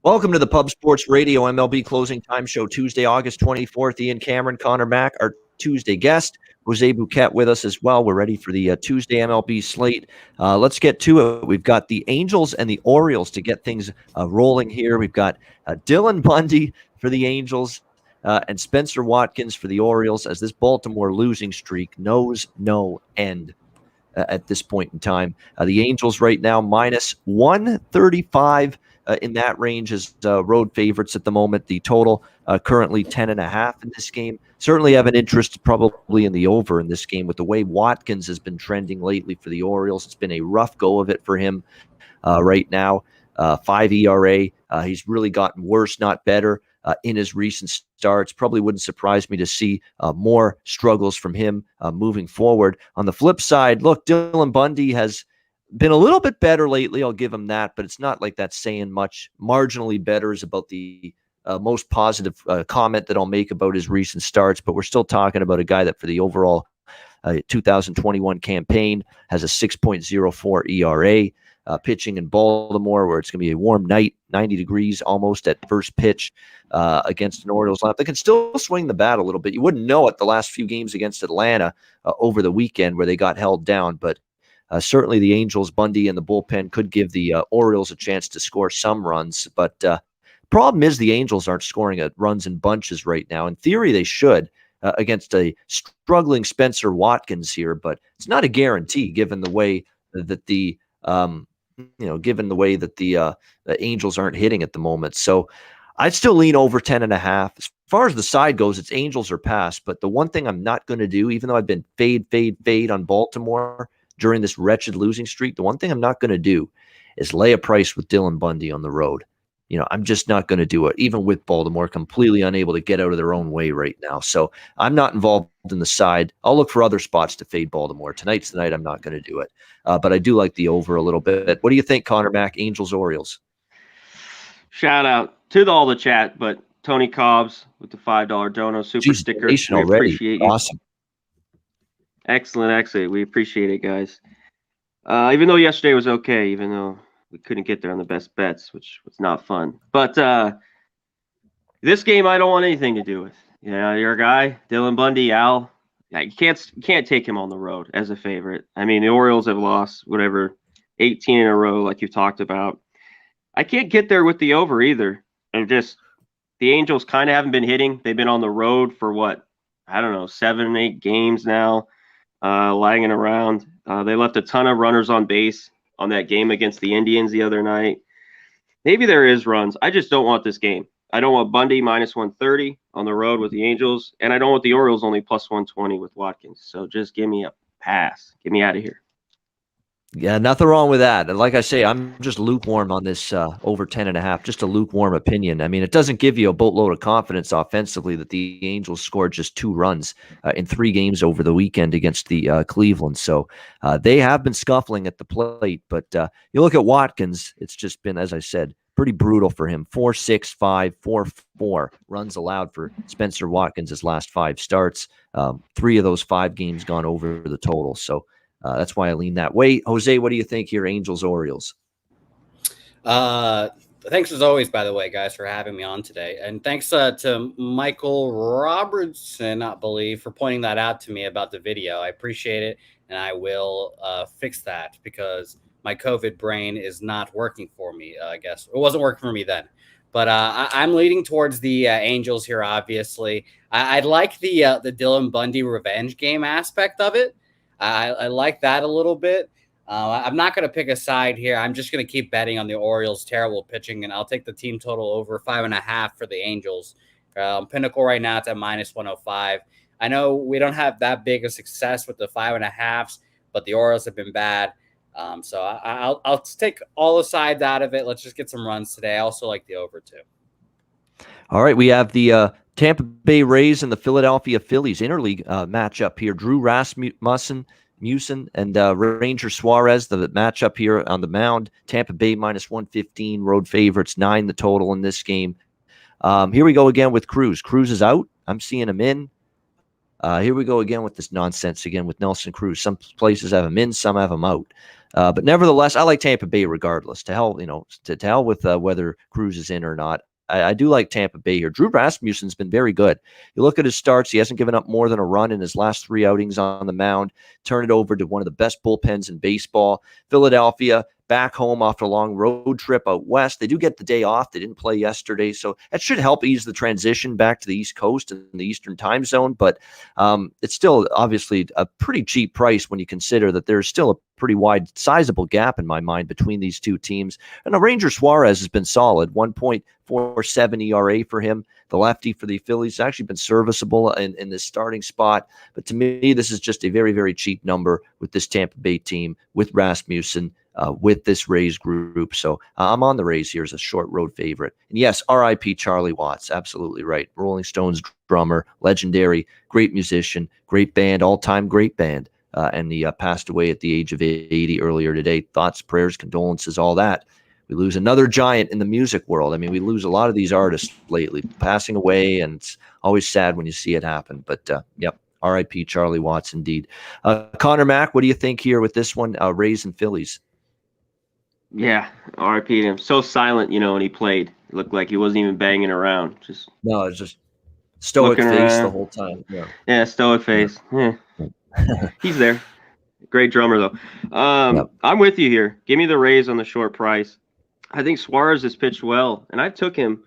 Welcome to the Pub Sports Radio MLB Closing Time Show, Tuesday, August 24th. Ian Cameron, Conor Mac, our Tuesday guest. Jose Bouquett with us as well. We're ready for the Tuesday MLB slate. Let's get to it. We've got the Angels and the Orioles to get things rolling here. We've got Dylan Bundy for the Angels and Spencer Watkins for the Orioles, as this Baltimore losing streak knows no end at this point in time. The Angels right now minus 135 in that range as road favorites at the moment. The total currently 10.5 in this game. Certainly have an interest probably in the over in this game with the way Watkins has been trending lately for the Orioles. It's been a rough go of it for him right now. 5 ERA. He's really gotten worse, not better in his recent starts. Probably wouldn't surprise me to see more struggles from him moving forward. On the flip side, look, Dylan Bundy has been a little bit better lately. I'll give him that, but it's not like that's saying much. Marginally better is about the most positive comment that I'll make about his recent starts, but we're still talking about a guy that for the overall 2021 campaign has a 6.04 ERA. Pitching in Baltimore, where it's going to be a warm night, 90 degrees almost at first pitch against an Orioles lineup. They can still swing the bat a little bit. You wouldn't know it the last few games against Atlanta over the weekend where they got held down, but certainly the Angels, Bundy, and the bullpen could give the Orioles a chance to score some runs. But problem is the Angels aren't scoring runs in bunches right now. In theory, they should against a struggling Spencer Watkins here, but it's not a guarantee given the way that the Angels aren't hitting at the moment. So I'd still lean over 10.5. As far as the side goes, it's Angels or pass. But the one thing I'm not going to do, even though I've been fade on Baltimore during this wretched losing streak, the one thing I'm not going to do is lay a price with Dylan Bundy on the road. I'm just not going to do it, even with Baltimore completely unable to get out of their own way right now. So I'm not involved in the side. I'll look for other spots to fade Baltimore. Tonight's the night I'm not going to do it. But I do like the over a little bit. What do you think, Conor Mac, Angels, Orioles? Shout out to all the chat, but Tony Cobbs with the $5 dono super sticker. We appreciate you. Awesome. Excellent. We appreciate it, guys. Even though yesterday was okay, even though we couldn't get there on the best bets, which was not fun. But this game, I don't want anything to do with. Your guy, Dylan Bundy, Al. You can't take him on the road as a favorite. I mean, the Orioles have lost 18 in a row, like you've talked about. I can't get there with the over either. And just the Angels kind of haven't been hitting. They've been on the road for 7, 8 games now, lagging around. They left a ton of runners on base on that game against the Indians the other night. Maybe there is runs. I just don't want this game. I don't want Bundy minus 130 on the road with the Angels, and I don't want the Orioles only plus 120 with Watkins. So just give me a pass. Get me out of here. Yeah, nothing wrong with that. And like I say, I'm just lukewarm on this over 10.5, just a lukewarm opinion. I mean, it doesn't give you a boatload of confidence offensively that the Angels scored just 2 runs in 3 games over the weekend against the Cleveland. So they have been scuffling at the plate. But you look at Watkins, it's just been, as I said, pretty brutal for him. 4.65, 4.4 runs allowed for Spencer Watkins his last 5 starts. 3 of those 5 games gone over the total. So that's why I lean that way. Jose, what do you think here, Angels, Orioles? Thanks as always, by the way, guys, for having me on today. And thanks to Michael Robertson, I believe, for pointing that out to me about the video. I appreciate it, and I will fix that because my COVID brain is not working for me, I guess. It wasn't working for me then. But I'm leaning towards the Angels here, obviously. I like the Dylan Bundy revenge game aspect of it. I like that a little bit. I'm not going to pick a side here. I'm just going to keep betting on the Orioles' terrible pitching, and I'll take the team total over 5.5 for the Angels. Pinnacle right now, it's at minus 105. I know we don't have that big of success with the 5.5s, but the Orioles have been bad. So I'll take all the sides out of it. Let's just get some runs today. I also like the over, too. All right, we have the Tampa Bay Rays and the Philadelphia Phillies interleague matchup here. Drew Rasmussen and Ranger Suarez, the matchup here on the mound. Tampa Bay minus 115, road favorites, 9 the total in this game. Here we go again with Cruz. Cruz is out. I'm seeing him in. Here we go again with this nonsense again with Nelson Cruz. Some places have him in, some have him out. But nevertheless, I like Tampa Bay regardless. To hell, to hell with whether Cruz is in or not. I do like Tampa Bay here. Drew Rasmussen's been very good. You look at his starts, he hasn't given up more than a run in his last 3 outings on the mound. Turn it over to one of the best bullpens in baseball. Philadelphia, back home after a long road trip out west. They do get the day off. They didn't play yesterday, so that should help ease the transition back to the East Coast and the Eastern time zone. But it's still obviously a pretty cheap price when you consider that there's still a pretty wide, sizable gap in my mind between these two teams. And the Ranger Suarez has been solid, 1.47 ERA for him. The lefty for the Phillies has actually been serviceable in this starting spot. But to me, this is just a very, very cheap number with this Tampa Bay team, with Rasmussen, with this Rays group. So I'm on the Rays here as a short road favorite. And yes, R.I.P. Charlie Watts. Absolutely right. Rolling Stones drummer, legendary, great musician, great band, all-time great band. And he passed away at the age of 80 earlier today. Thoughts, prayers, condolences, all that. We lose another giant in the music world. I mean, we lose a lot of these artists lately passing away, and it's always sad when you see it happen. But, yep, R.I.P. Charlie Watts indeed. Conor Mac, what do you think here with this one, Rays and Phillies? Yeah, R.I.P. him. So silent, when he played. It looked like he wasn't even banging around. No, it's just stoic face around the whole time. Yeah, stoic face. Yeah. He's there. Great drummer, though. Yep. I'm with you here. Give me the Rays on the short price. I think Suarez has pitched well, and I took him.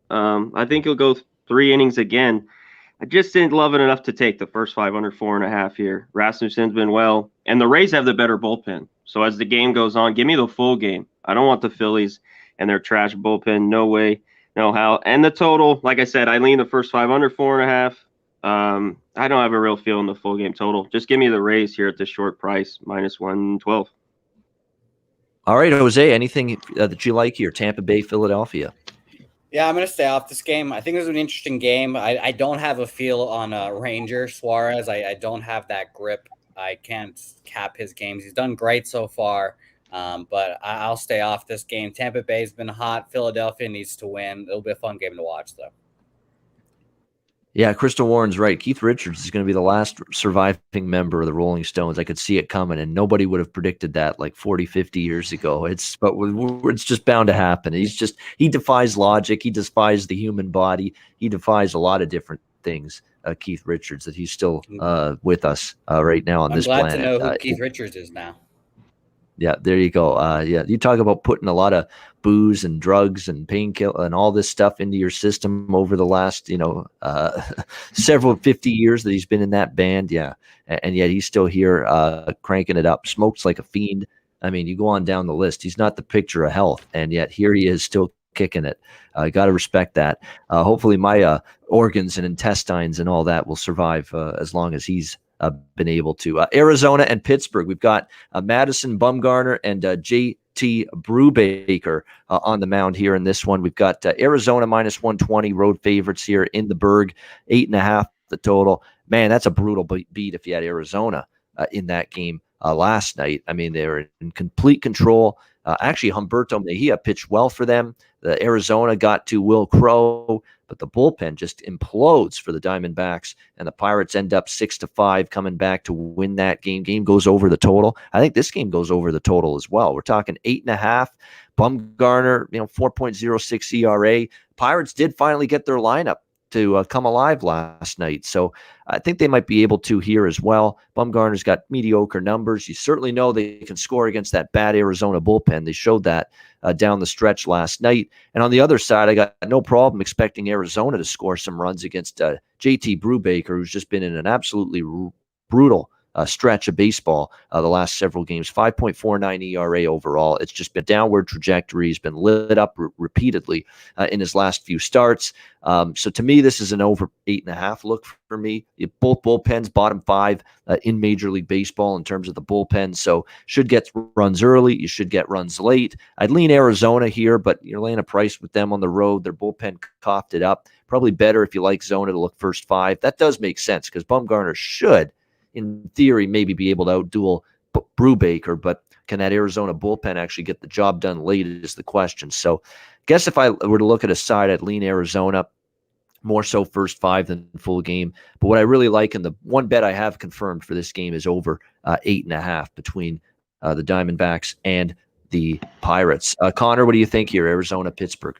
I think he'll go 3 innings again. I just didn't love it enough to take the first 5 under 4.5 here. Rasmussen's been well, and the Rays have the better bullpen. So as the game goes on, give me the full game. I don't want the Phillies and their trash bullpen. No way, no how. And the total, like I said, I lean the first 5 under 4.5. I don't have a real feel in the full game total. Just give me the Rays here at this short price, -112. All right, Jose, anything that you like here? Tampa Bay, Philadelphia. Yeah, I'm going to stay off this game. I think this is an interesting game. I don't have a feel on Ranger Suarez. I don't have that grip. I can't cap his games. He's done great so far, but I'll stay off this game. Tampa Bay's been hot. Philadelphia needs to win. It'll be a fun game to watch, though. Yeah, Crystal Warren's right. Keith Richards is going to be the last surviving member of the Rolling Stones. I could see it coming, and nobody would have predicted that like 40, 50 years ago. It's just bound to happen. He defies logic. He defies the human body. He defies a lot of different things, Keith Richards, that he's still with us right now on this planet. I'm glad to know who Keith Richards is now. Yeah, there you go. Yeah, you talk about putting a lot of booze and drugs and painkiller and all this stuff into your system over the last, several 50 years that he's been in that band. Yeah, and yet he's still here cranking it up. Smokes like a fiend. I mean, you go on down the list. He's not the picture of health, and yet here he is still kicking it. Got to respect that. Hopefully my organs and intestines and all that will survive as long as he's been able to. Arizona and Pittsburgh. We've got Madison Bumgarner and J.T. Brubaker on the mound here in this one. We've got Arizona -120 road favorites here in the Berg, 8.5 the total. Man, that's a brutal beat if you had Arizona in that game last night. I mean, they were in complete control. Actually, Humberto Mejia pitched well for them. The Arizona got to Will Crow, but the bullpen just implodes for the Diamondbacks, and the Pirates end up 6-5, coming back to win that game. Game goes over the total. I think this game goes over the total as well. We're talking 8.5. Bumgarner, 4.06 ERA. Pirates did finally get their lineup to come alive last night. So I think they might be able to here as well. Bumgarner's got mediocre numbers. You certainly know they can score against that bad Arizona bullpen. They showed that down the stretch last night. And on the other side, I got no problem expecting Arizona to score some runs against J.T. Brubaker, who's just been in an absolutely brutal stretch of baseball the last several games. 5.49 ERA overall. It's just been downward trajectory. He's been lit up repeatedly in his last few starts. So to me, this is an over 8.5 look for me. Both bullpens bottom 5 in Major League Baseball in terms of the bullpen. So should get runs early. You should get runs late. I'd lean Arizona here, but you're laying a price with them on the road. Their bullpen coughed it up. Probably better if you like Zona to look first 5. That does make sense because Bumgarner should, in theory, maybe be able to outduel Brubaker, but can that Arizona bullpen actually get the job done late is the question. So I guess if I were to look at a side, I'd lean Arizona, more so first 5 than full game. But what I really like, and the one bet I have confirmed for this game, is over 8.5 between the Diamondbacks and the Pirates. Connor, what do you think here? Arizona, Pittsburgh.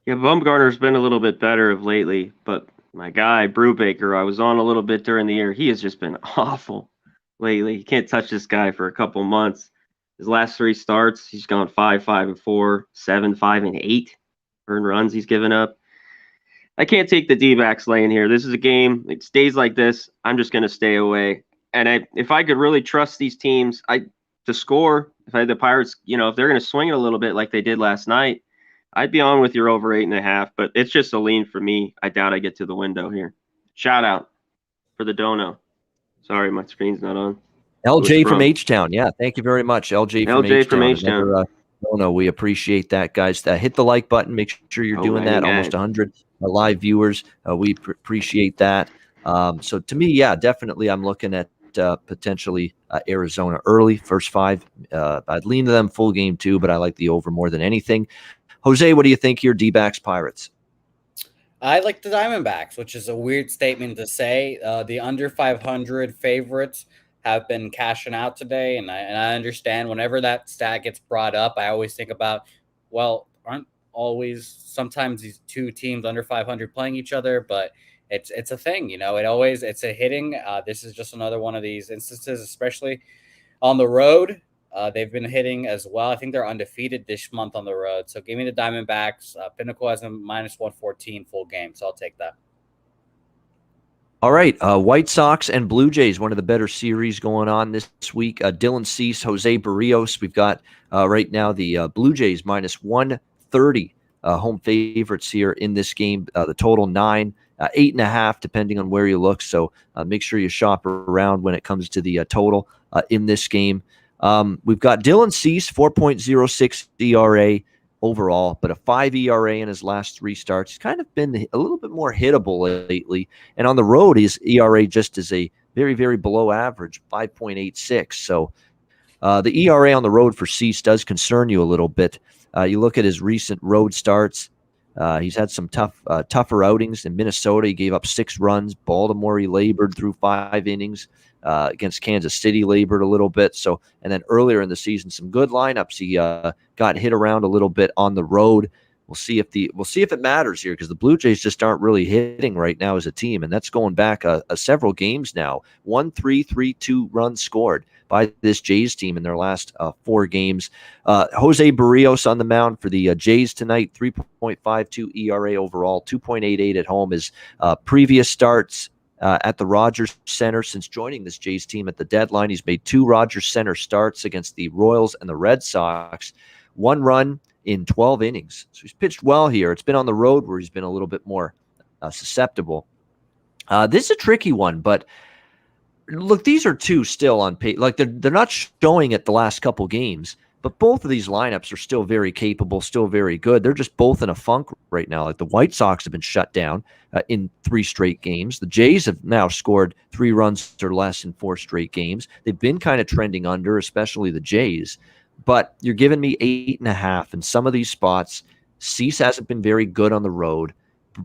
Yeah, Bumgarner's been a little bit better of lately, but my guy Brubaker, I was on a little bit during the year. He has just been awful lately. You can't touch this guy for a couple months. His last 3 starts, he's gone 5-5-4, 7-5-8 earned runs he's given up. I can't take the D-backs laying here. This is a game. It stays like this, I'm just going to stay away. And if I could really trust these teams, to score. If I had the Pirates, if they're going to swing it a little bit like they did last night, I'd be on with your over 8.5. But it's just a lean for me. I doubt I get to the window here. Shout out for the dono. Sorry, my screen's not on. LJ from H-Town. Yeah, thank you very much, LJ from H-Town. No, we appreciate that, guys. Hit the like button. Make sure you're doing that. Almost 100 live viewers. We appreciate that. So to me, yeah, definitely I'm looking at potentially Arizona early, first 5. I'd lean to them full game too, but I like the over more than anything. Jose, what do you think here? D-backs, Pirates? I like the Diamondbacks, which is a weird statement to say. The under 500 favorites have been cashing out today, and I understand whenever that stat gets brought up, I always think about, well, aren't always sometimes these 2 teams under 500 playing each other, but it's a thing, it's a hitting. This is just another one of these instances, especially on the road. They've been hitting as well. I think they're undefeated this month on the road. So give me the Diamondbacks. Pinnacle has a -114 full game, so I'll take that. All right, White Sox and Blue Jays, one of the better series going on this week. Dylan Cease, Jose Barrios. We've got right now the Blue Jays -130 home favorites here in this game. The total 9, 8.5, depending on where you look. So make sure you shop around when it comes to the total in this game. We've got Dylan Cease, 4.06 ERA overall, but a 5 ERA in his last 3 starts. He's kind of been a little bit more hittable lately. And on the road, his ERA just is a very, very below average, 5.86. So the ERA on the road for Cease does concern you a little bit. You look at his recent road starts. He's had some tougher outings. In Minnesota, he gave up 6 runs. Baltimore, he labored through 5 innings. Against Kansas City, labored a little bit. So, and then earlier in the season, some good lineups. He got hit around a little bit on the road. We'll see if it matters here, because the Blue Jays just aren't really hitting right now as a team, and that's going back several games now. 1-3, 3-2 runs scored by this Jays team in their last 4 games. Jose Barrios on the mound for the Jays tonight. 3.52 ERA overall, 2.88 at home. His previous starts at the Rogers Center since joining this Jays team at the deadline, he's made 2 Rogers Center starts against the Royals and the Red Sox. 1 run in 12 innings. So he's pitched well here. It's been on the road where he's been a little bit more susceptible. This is a tricky one, but look, these are 2 still on pace. Like they're not showing it the last couple games, but both of these lineups are still very capable, still very good. They're just both in a funk right now. Like the White Sox have been shut down in 3 straight games. The Jays have now scored 3 runs or less in 4 straight games. They've been kind of trending under, especially the Jays. But you're giving me 8.5 in some of these spots. Cease hasn't been very good on the road.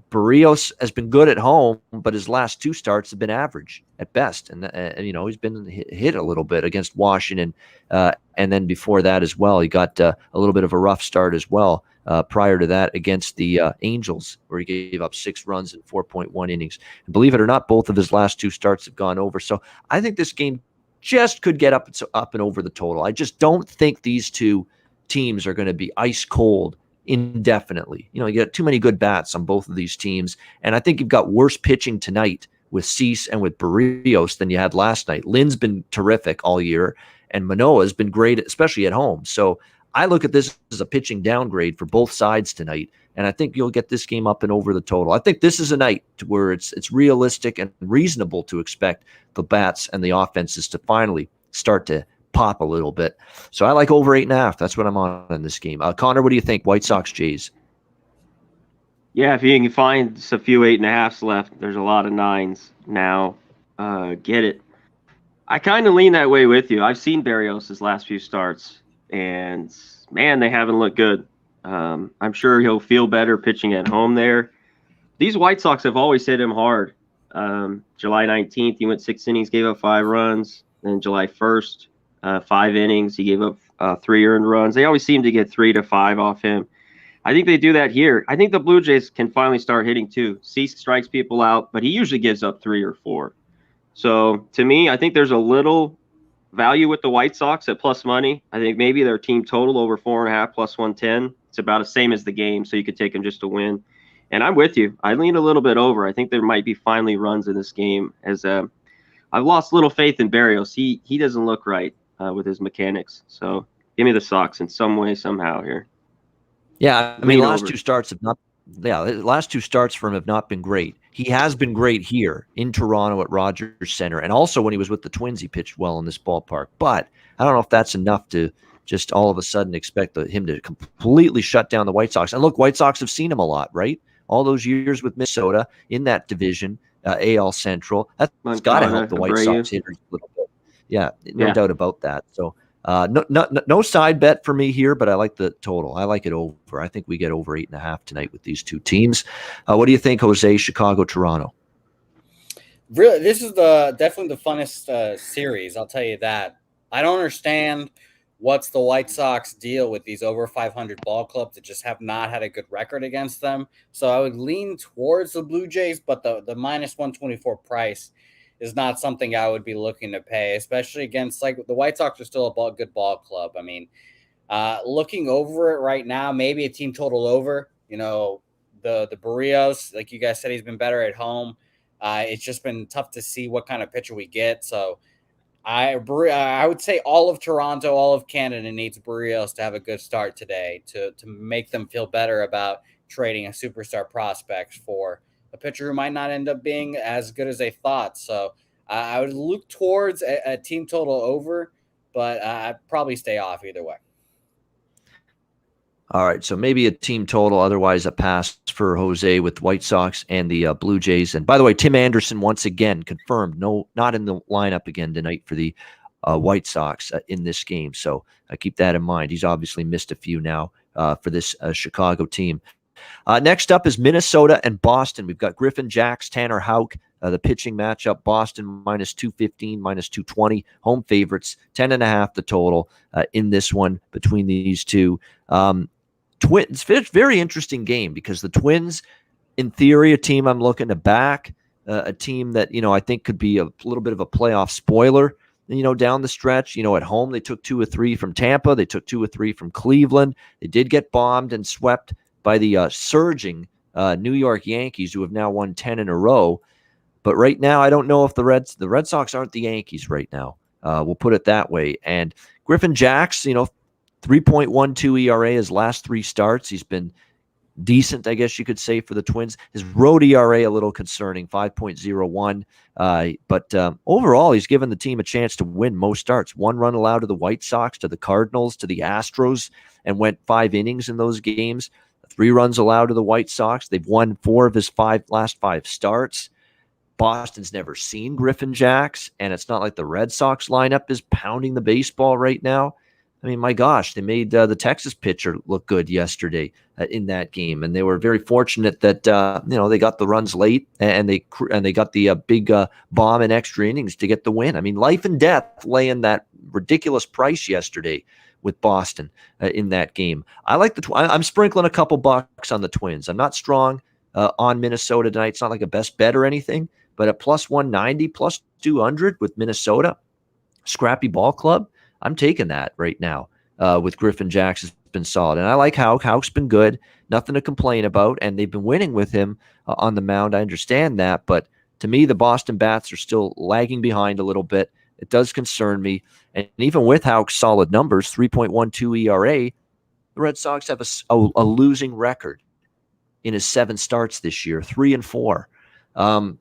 Barrios has been good at home, but his last 2 starts have been average at best. And he's been hit a little bit against Washington. And then before that as well, he got a little bit of a rough start as well prior to that against the Angels, where he gave up 6 runs in 4.1 innings. And believe it or not, both of his last 2 starts have gone over. So I think this game just could get up and over the total. I just don't think these 2 teams are going to be ice cold indefinitely. You got too many good bats on both of these teams, and I think you've got worse pitching tonight with Cease and with Barrios than you had last night. Lynn's been terrific all year, and Manoah's been great, especially at home. So I look at this as a pitching downgrade for both sides tonight, and I think you'll get this game up and over the total. I think this is a night where it's realistic and reasonable to expect the bats and the offenses to finally start to pop a little bit. So I like over 8.5. That's what I'm on in this game. Connor, what do you think? White Sox, Jays? Yeah, if you can find just a few 8.5s left, there's a lot of 9s now. Get it. I kind of lean that way with you. I've seen Barrios' last few starts, and man, they haven't looked good. I'm sure he'll feel better pitching at home there. These White Sox have always hit him hard. July 19th, he went 6 innings, gave up 5 runs. Then July 1st, 5 innings. He gave up 3 earned runs. They always seem to get 3 to 5 off him. I think they do that here. I think the Blue Jays can finally start hitting too. Cease strikes people out, but he usually gives up 3 or 4. So to me, I think there's a little value with the White Sox at plus money. I think maybe their team total over 4.5 plus 110. It's about the same as the game, so you could take them just to win. And I'm with you. I lean a little bit over. I think there might be finally runs in this game. As I've lost little faith in Barrios. He doesn't look right with his mechanics. So give me the Sox in some way, somehow here. Yeah, I mean, Lean last over. 2 starts have not. Yeah, the last 2 starts for him have not been great. He has been great here in Toronto at Rogers Center, and also when he was with the Twins, he pitched well in this ballpark. But I don't know if that's enough to just all of a sudden expect him to completely shut down the White Sox. And look, White Sox have seen him a lot, right? All those years with Minnesota in that division, AL Central. That's got to help the White Sox hitters a little bit. Yeah, no doubt about that. So no side bet for me here, but I like the total. I like it over. I think we get over 8.5 tonight with these 2 teams. What do you think, Jose? Chicago, Toronto. Really, this is definitely the funnest series. I'll tell you that. I don't understand what's the White Sox deal with these over 500 ball clubs that just have not had a good record against them. So I would lean towards the Blue Jays, but the minus 124 price is not something I would be looking to pay, especially against, like, the White Sox are still a good ball club. I mean, looking over it right now, maybe a team total over. You know, the Barrios, like you guys said, he's been better at home. It's just been tough to see what kind of pitcher we get. So I would say all of Toronto, all of Canada needs Barrios to have a good start today to make them feel better about trading a superstar prospect for a pitcher who might not end up being as good as they thought. So I would look towards a team total over, but I'd probably stay off either way. All right, so maybe a team total, otherwise a pass for Jose with White Sox and the Blue Jays. And by the way, Tim Anderson once again confirmed, not in the lineup again tonight for the White Sox in this game. So keep that in mind. He's obviously missed a few now for this Chicago team. Next up is Minnesota and Boston. We've got Griffin Jacks, Tanner Houck, the pitching matchup. Boston minus 215, minus 220. Home favorites, 10.5 the total in this one between these two. Twins, very interesting game because the Twins, in theory, a team I'm looking to back, a team that, I think could be a little bit of a playoff spoiler, down the stretch. At home, they took 2 or 3 from Tampa. They took 2 or 3 from Cleveland. They did get bombed and swept by the surging New York Yankees, who have now won 10 in a row. But right now, I don't know if the Red Sox aren't the Yankees right now. We'll put it that way. And Griffin Jacks, 3.12 ERA his last 3 starts. He's been decent, I guess you could say, for the Twins. His road ERA a little concerning, 5.01. But overall, he's given the team a chance to win most starts. 1 run allowed to the White Sox, to the Cardinals, to the Astros, and went 5 innings in those games. 3 runs allowed to the White Sox. They've won 4 of his last 5 starts. Boston's never seen Griffin Jacks, and it's not like the Red Sox lineup is pounding the baseball right now. I mean, my gosh, they made the Texas pitcher look good yesterday in that game, and they were very fortunate that they got the runs late and they got the big bomb in extra innings to get the win. I mean, life and death lay in that ridiculous price yesterday with Boston in that game. I like I'm sprinkling a couple bucks on the Twins. I'm not strong on Minnesota tonight. It's not like a best bet or anything, but at plus 190, plus 200 with Minnesota, scrappy ball club. I'm taking that right now with Griffin Jacks has been solid. And I like Houck. Houck's been good. Nothing to complain about. And they've been winning with him on the mound. I understand that. But to me, the Boston Bats are still lagging behind a little bit. It does concern me. And even with Houck's solid numbers, 3.12 ERA, the Red Sox have a losing record in his 7 starts this year, 3-4.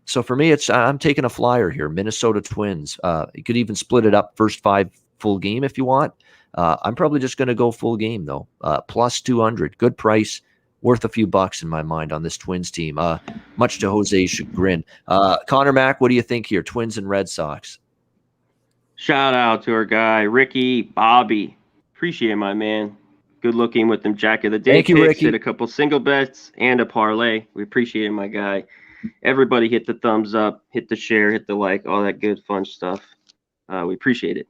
So for me, I'm taking a flyer here. Minnesota Twins. You could even split it up first 5 full game if you want. I'm probably just going to go full game though. Plus 200, good price, worth a few bucks in my mind on this Twins team. Much to Jose's chagrin. Conor Mac, what do you think here? Twins and Red Sox. Shout out to our guy Ricky Bobby. Appreciate it, my man. Good looking with them Jack of the Day. Thank you, Ricky. Did a couple single bets and a parlay. We appreciate it, my guy. Everybody hit the thumbs up, hit the share, hit the like, all that good fun stuff. We appreciate it.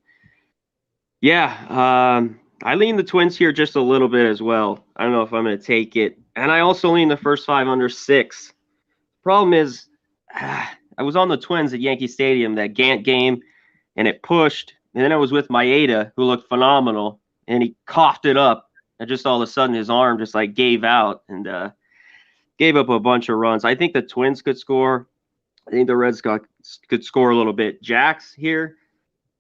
Yeah, I lean the Twins here just a little bit as well. I don't know if I'm going to take it. And I also lean the first 5 under 6. Problem is, I was on the Twins at Yankee Stadium, that Gant game, and it pushed. And then I was with Maeda, who looked phenomenal, and he coughed it up. And just all of a sudden, his arm just like gave out and gave up a bunch of runs. I think the Twins could score. I think the Red Sox could score a little bit. Jax here,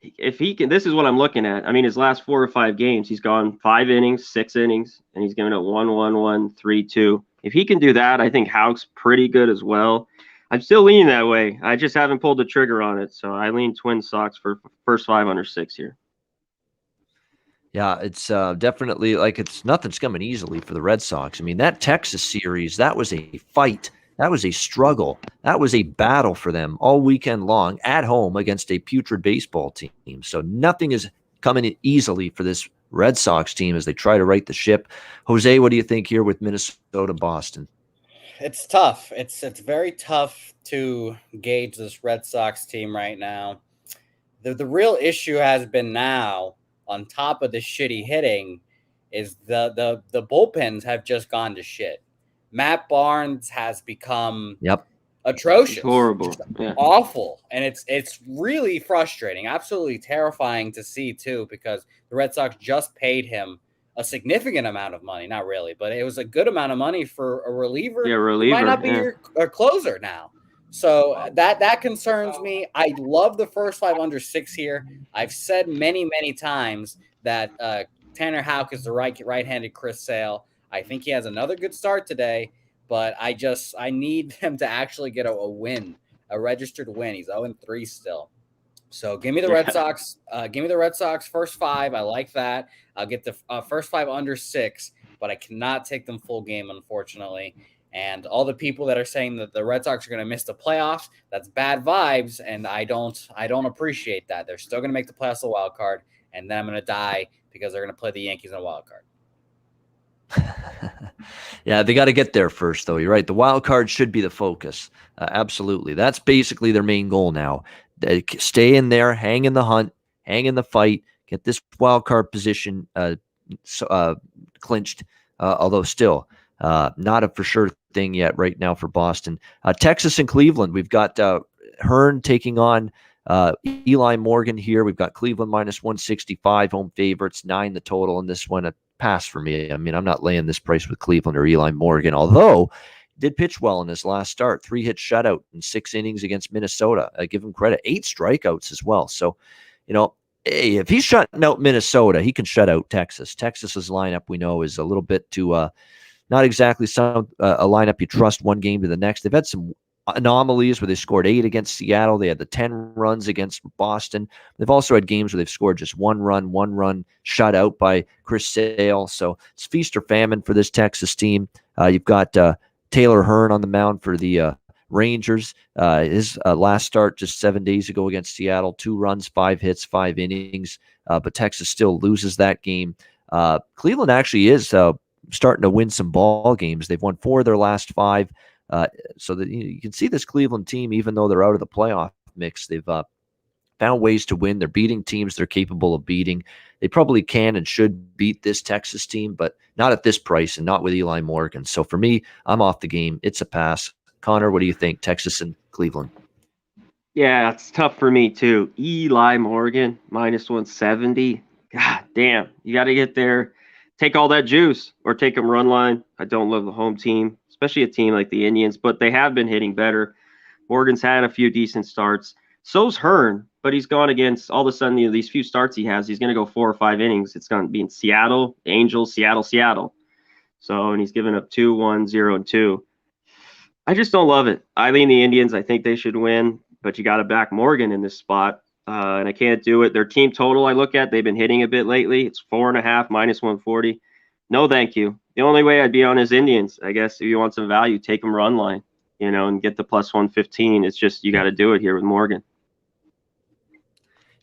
if he can, this is what I'm looking at. I mean, his last 4 or 5 games, he's gone 5 innings, 6 innings, and he's given up 1-1-1, 3-2. If he can do that, I think Houck's pretty good as well. I'm still leaning that way. I just haven't pulled the trigger on it, so I lean Twin Sox for first 5 under 6 here. Yeah, it's definitely like nothing's coming easily for the Red Sox. I mean, that Texas series, that was a fight. That was a struggle. That was a battle for them all weekend long at home against a putrid baseball team. So nothing is coming easily for this Red Sox team as they try to right the ship. Jose, what do you think here with Minnesota, Boston? It's tough. It's very tough to gauge this Red Sox team right now. The real issue has been now, on top of the shitty hitting, is the bullpens have just gone to shit. Matt Barnes has become atrocious, it's horrible, awful, and it's really frustrating, absolutely terrifying to see too, because the Red Sox just paid him a significant amount of money. Not really, but it was a good amount of money for a reliever. Yeah, reliever. Might not be your closer now. So that concerns me. I love the first 5 under 6 here. I've said many times that Tanner Houck is the right-handed Chris Sale. I think he has another good start today, but I need them to actually get a win, a registered win. He's 0-3 still. So give me the Red Sox. Give me the Red Sox first 5. I like that. I'll get the first 5 under 6, but I cannot take them full game, unfortunately. And all the people that are saying that the Red Sox are going to miss the playoffs, that's bad vibes, and I don't appreciate that. They're still going to make the playoffs a wild card, and then I'm going to die because they're going to play the Yankees in a wild card. Yeah, they got to get there first, though. You're right. The wild card should be the focus. Absolutely. That's basically their main goal now. They stay in there, hang in the hunt, hang in the fight, get this wild card position clinched, although still not a for sure thing yet right now for Boston. Texas and Cleveland. We've got Hearn taking on Eli Morgan here. We've got Cleveland minus 165, home favorites, 9 the total, and this one a pass for me. I mean, I'm not laying this price with Cleveland or Eli Morgan, although did pitch well in his last start. 3-hit shutout in 6 innings against Minnesota. I give him credit. 8 strikeouts as well. So, hey, if he's shutting out Minnesota, he can shut out Texas. Texas's lineup, we know, is a little bit too not exactly a lineup you trust one game to the next. They've had some anomalies where they scored 8 against Seattle. They had the 10 runs against Boston. They've also had games where they've scored just one run shut out by Chris Sale. So it's feast or famine for this Texas team. You've got Taylor Hearn on the mound for the Rangers. His last start just 7 days ago against Seattle, 2 runs, 5 hits, 5 innings. But Texas still loses that game. Cleveland actually is starting to win some ball games. They've won 4 of their last 5. So that you can see this Cleveland team, even though they're out of the playoff mix, they've found ways to win. They're beating teams they're capable of beating. They probably can and should beat this Texas team, but not at this price and not with Eli Morgan. So for me, I'm off the game. It's a pass. Connor, what do you think? Texas and Cleveland. Yeah, it's tough for me too. Eli Morgan minus 170. God damn, you got to get there. Take all that juice or take them run line. I don't love the home team, especially a team like the Indians, but they have been hitting better. Morgan's had a few decent starts. So's Hearn, but he's gone against all of a sudden, these few starts he has, he's going to go 4 or 5 innings. It's going to be in Seattle, Angels, Seattle. So, and he's given up 2, 1, 0, and 2. I just don't love it. I lean the Indians. I think they should win, but you got to back Morgan in this spot. And I can't do it. Their team total I look at, they've been hitting a bit lately. It's 4.5 minus 140. No, thank you. The only way I'd be on is Indians. I guess if you want some value, take them run line, and get the plus 115. It's just you got to do it here with Morgan.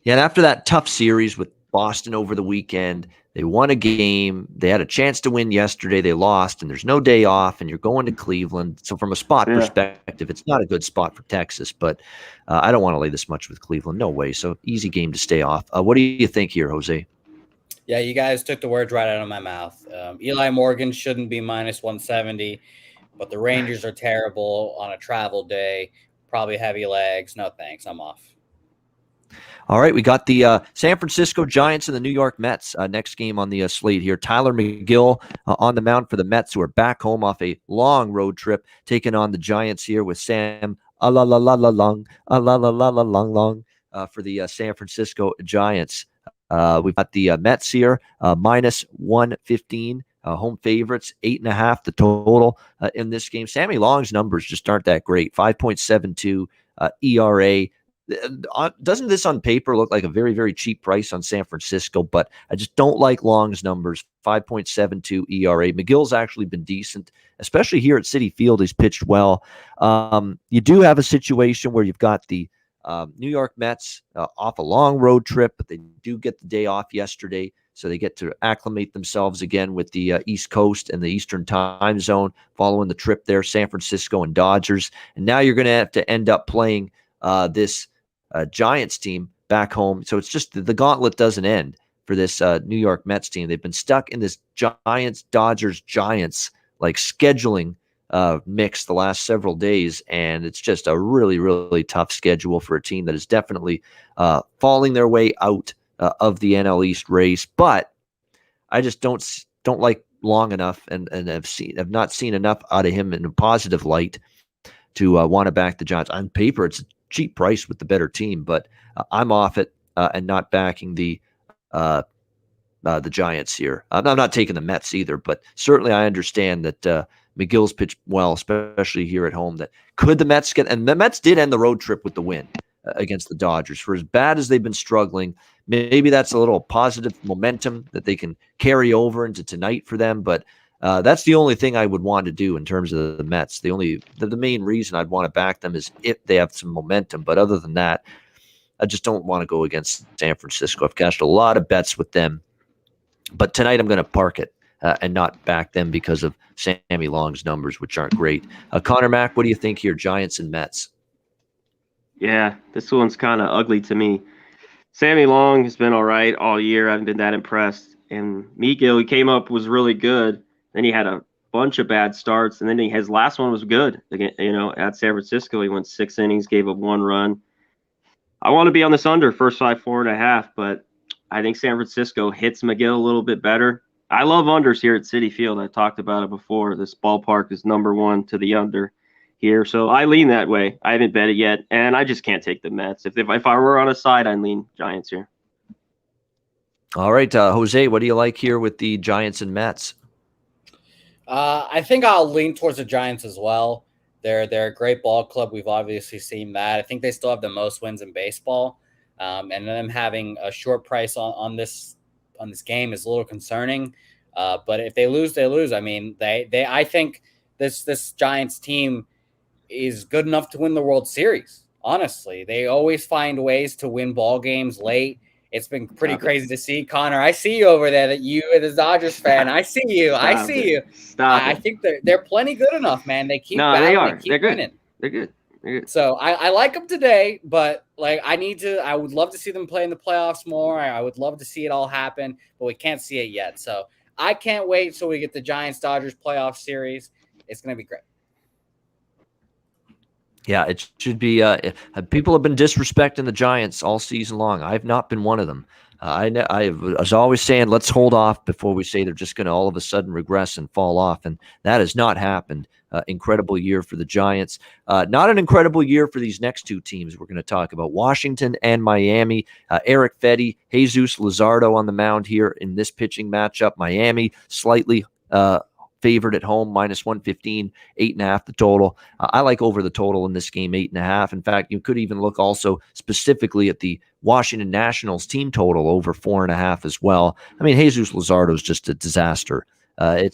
Yeah, and after that tough series with Boston over the weekend, they won a game. They had a chance to win yesterday. They lost, and there's no day off, and you're going to Cleveland. So from a spot perspective, it's not a good spot for Texas, but I don't want to lay this much with Cleveland. No way. So easy game to stay off. What do you think here, Jose? Yeah, you guys took the words right out of my mouth. Eli Morgan shouldn't be minus 170, but the Rangers are terrible on a travel day. Probably heavy legs. No thanks. I'm off. All right, we got the San Francisco Giants and the New York Mets next game on the slate here. Tyler McGill on the mound for the Mets, who are back home off a long road trip, taking on the Giants here with Sam long for the San Francisco Giants. We've got the Mets here, minus 115. Home favorites, 8.5 the total in this game. Sammy Long's numbers just aren't that great. 5.72 ERA. Doesn't this on paper look like a very, very cheap price on San Francisco? But I just don't like Long's numbers. 5.72 ERA. McGill's actually been decent, especially here at Citi Field. He's pitched well. You do have a situation where you've got the New York Mets off a long road trip, but they do get the day off yesterday. So they get to acclimate themselves again with the East Coast and the Eastern time zone following the trip there, San Francisco and Dodgers. And now you're going to have to end up playing this Giants team back home. So it's just the gauntlet doesn't end for this New York Mets team. They've been stuck in this Giants, Dodgers, Giants like scheduling mix the last several days, and it's just a really, really tough schedule for a team that is definitely falling their way out of the NL East race. But I just don't like Long enough, and have not seen enough out of him in a positive light to want to back the Giants. On paper, it's a cheap price with the better team, but I'm off it and not backing the Giants here. I'm not taking the Mets either, but certainly I understand that McGill's pitched well, especially here at home. That could the Mets get, and the Mets did end the road trip with the win against the Dodgers. For as bad as they've been struggling, maybe that's a little positive momentum that they can carry over into tonight for them. But that's the only thing I would want to do in terms of the Mets. The main reason I'd want to back them is if they have some momentum. But other than that, I just don't want to go against San Francisco. I've cashed a lot of bets with them, but tonight I'm going to park it and not back them because of Sammy Long's numbers, which aren't great. Conor Mac, what do you think here, Giants and Mets? Yeah, this one's kind of ugly to me. Sammy Long has been all right all year. I haven't been that impressed. And McGill, he came up, was really good. Then he had a bunch of bad starts, and then his last one was good. Again, at San Francisco, he went 6 innings, gave up 1 run. I want to be on this under first 4.5, but I think San Francisco hits McGill a little bit better. I love unders here at Citi Field. I talked about it before. This ballpark is number 1 to the under here, so I lean that way. I haven't bet it yet, and I just can't take the Mets. If I were on a side, I'd lean Giants here. All right, Jose, what do you like here with the Giants and Mets? I think I'll lean towards the Giants as well. They're a great ball club. We've obviously seen that. I think they still have the most wins in baseball, and them having a short price on this game is a little concerning. But if they lose, they lose. I mean, I think this Giants team is good enough to win the World Series. Honestly, they always find ways to win ball games late. It's been pretty crazy to see. Connor, I see you over there. That you are the Dodgers fan. I see you. I think they're plenty good enough, man. They keep battling. They are. They keep They're good. winning. They're good. So I like them today, but I would love to see them play in the playoffs more. I would love to see it all happen, but we can't see it yet. So I can't wait till we get the Giants-Dodgers playoff series. It's going to be great. Yeah, it should be. People have been disrespecting the Giants all season long. I've not been one of them. I was always saying, let's hold off before we say they're just going to all of a sudden regress and fall off, and that has not happened. Incredible year for the Giants. Not an incredible year for these next 2 teams we're going to talk about, Washington and Miami. Eric Fedde, Jesus Luzardo on the mound here in this pitching matchup. Miami slightly favored at home, minus 115, 8.5 the total. I like over the total in this game, 8.5. In fact, you could even look also specifically at the Washington Nationals team total over 4.5 as well. I mean, Jesus Luzardo is just a disaster. I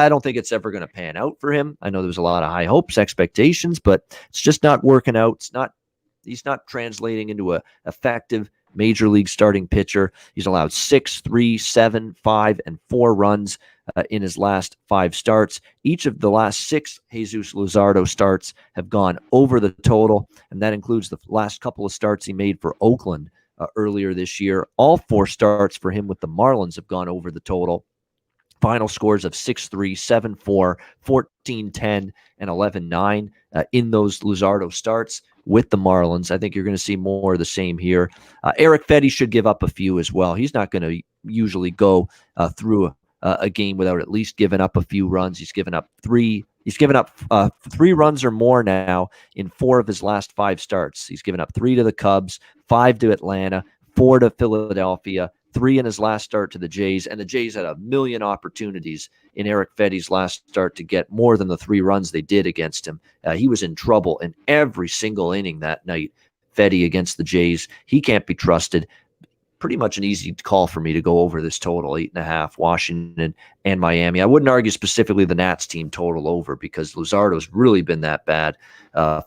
don't think it's ever going to pan out for him. I know there was a lot of high hopes, expectations, but it's just not working out. He's not translating into a effective major league starting pitcher. He's allowed 6, 3, 7, 5, and 4 runs in his last 5 starts. Each of the last 6 Jesus Luzardo starts have gone over the total, and that includes the last couple of starts he made for Oakland earlier this year. All 4 starts for him with the Marlins have gone over the total. Final scores of 6-3, 7-4, 14-10, and 11-9 in those Luzardo starts with the Marlins. I think you're going to see more of the same here. Eric Fedde should give up a few as well. He's not going to usually go through a game without at least giving up a few runs. He's given up 3. He's given up 3 runs or more now in 4 of his last 5 starts. He's given up 3 to the Cubs, 5 to Atlanta, 4 to Philadelphia, 3 in his last start to the Jays, and the Jays had a million opportunities in Eric Fedde's last start to get more than the 3 runs they did against him. He was in trouble in every single inning that night. Fedde against the Jays, he can't be trusted. Pretty much an easy call for me to go over this total, 8.5, Washington and Miami. I wouldn't argue specifically the Nats team total over because Luzardo's really been that bad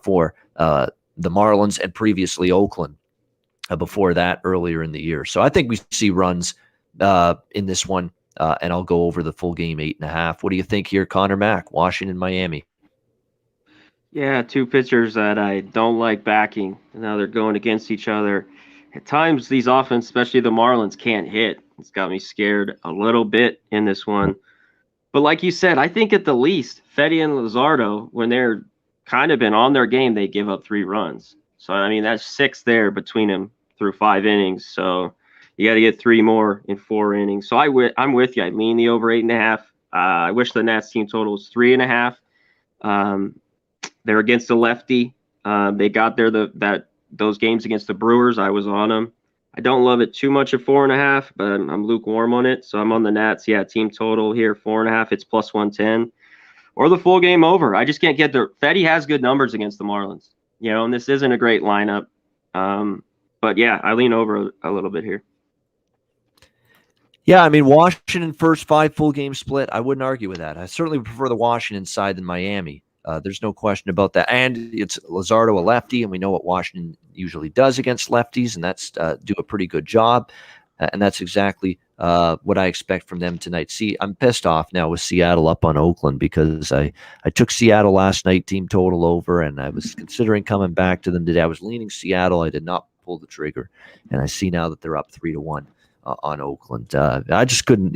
for the Marlins and previously Oakland. Before that earlier in the year. So I think we see runs in this one, and I'll go over the full game, 8.5. What do you think here, Conor Mac, Washington, Miami? Yeah, 2 pitchers that I don't like backing. Now they're going against each other. At times, these offense, especially the Marlins, can't hit. It's got me scared a little bit in this one. But like you said, I think at the least, Fedde and Luzardo, when they're kind of been on their game, they give up 3 runs. So, I mean, that's 6 there between them through 5 innings. So you got to get 3 more in 4 innings. So I'm with you. I lean the over 8.5. I wish the Nats team total was 3.5. They're against a lefty. They got there those games against the Brewers. I was on them. I don't love it too much at 4.5, but I'm lukewarm on it. So I'm on the Nats. Yeah, team total here 4.5. It's plus 110 or the full game over. I just can't get there. Fedde has good numbers against the Marlins, and this isn't a great lineup. But yeah, I lean over a little bit here. Yeah, I mean, Washington first 5 full game split. I wouldn't argue with that. I certainly prefer the Washington side than Miami. There's no question about that. And it's Luzardo, a lefty, and we know what Washington usually does against lefties, and that's do a pretty good job. And that's exactly what I expect from them tonight. See, I'm pissed off now with Seattle up on Oakland because I took Seattle last night, team total over, and I was considering coming back to them today. I was leaning Seattle. I did not pull the trigger, and I see now that they're up 3-1 on Oakland. I just couldn't,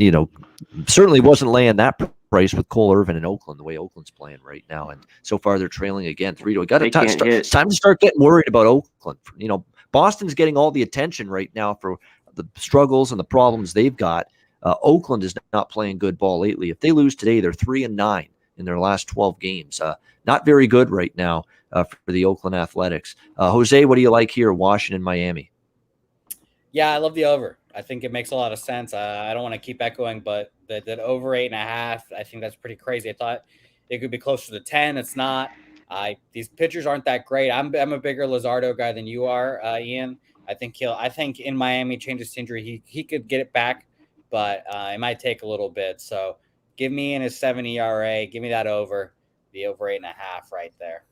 certainly wasn't laying that price with Cole Irvin in Oakland the way Oakland's playing right now, and so far they're trailing again 3-2. It's time to start getting worried about Oakland. Boston's getting all the attention right now for the struggles and the problems they've got. Oakland is not playing good ball lately. If they lose today, they're 3-9 in their last 12 games. Not very good right now for the Oakland Athletics. Jose, what do you like here? Washington, Miami. Yeah, I love the over. I think it makes a lot of sense. I don't want to keep echoing, but that over 8.5, I think that's pretty crazy. I thought it could be closer to 10. It's not. These pitchers aren't that great. I'm a bigger Luzardo guy than you are, Ian. I think in Miami, change his injury, he could get it back, but it might take a little bit. So give me in his 7 ERA, give me that over, the over 8.5 right there.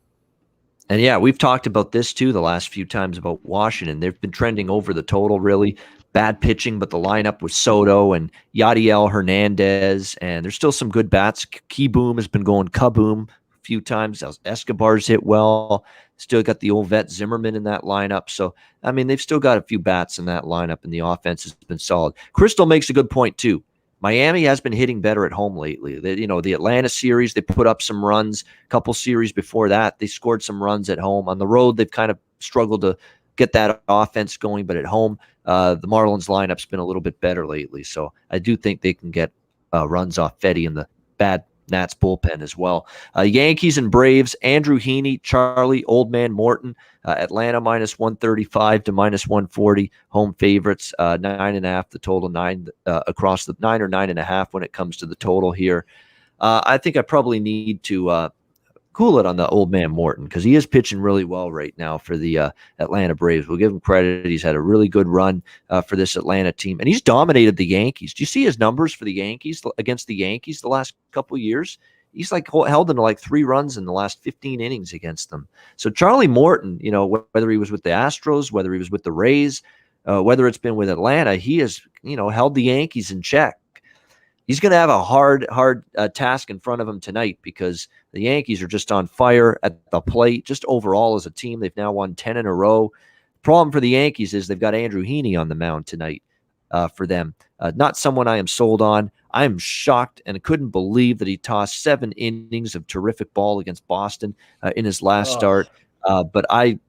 And yeah, we've talked about this too the last few times about Washington. They've been trending over the total, really. Bad pitching, but the lineup with Soto and Yadiel Hernandez, and there's still some good bats. Keyboom has been going kaboom a few times. Escobar's hit well. Still got the old vet Zimmerman in that lineup. So, I mean, they've still got a few bats in that lineup, and the offense has been solid. Crystal makes a good point too. Miami has been hitting better at home lately. The Atlanta series, they put up some runs. A couple series before that, they scored some runs at home. On the road, they've kind of struggled to get that offense going, but at home, the Marlins lineup's been a little bit better lately. So I do think they can get runs off Fedde and the bad Nats bullpen as well. Yankees and Braves, Andrew Heaney, Charlie, Old Man Morton, Atlanta minus 135 to minus 140, home favorites, 9.5, the total 9 across the 9 or 9.5 when it comes to the total here. I think I probably need to cool it on the Old Man Morton because he is pitching really well right now for the Atlanta Braves. We'll give him credit. He's had a really good run for this Atlanta team, and he's dominated the Yankees. Do you see his numbers for the Yankees against the Yankees the last couple of years? He's held them to 3 runs in the last 15 innings against them. So Charlie Morton, whether he was with the Astros, whether he was with the Rays, whether it's been with Atlanta, he has, held the Yankees in check. He's going to have a hard task in front of him tonight because the Yankees are just on fire at the plate. Just overall as a team, they've now won 10 in a row. problem for the Yankees is they've got Andrew Heaney on the mound tonight for them. Not someone I am sold on. I am shocked and couldn't believe that he tossed 7 innings of terrific ball against Boston in his last start. But I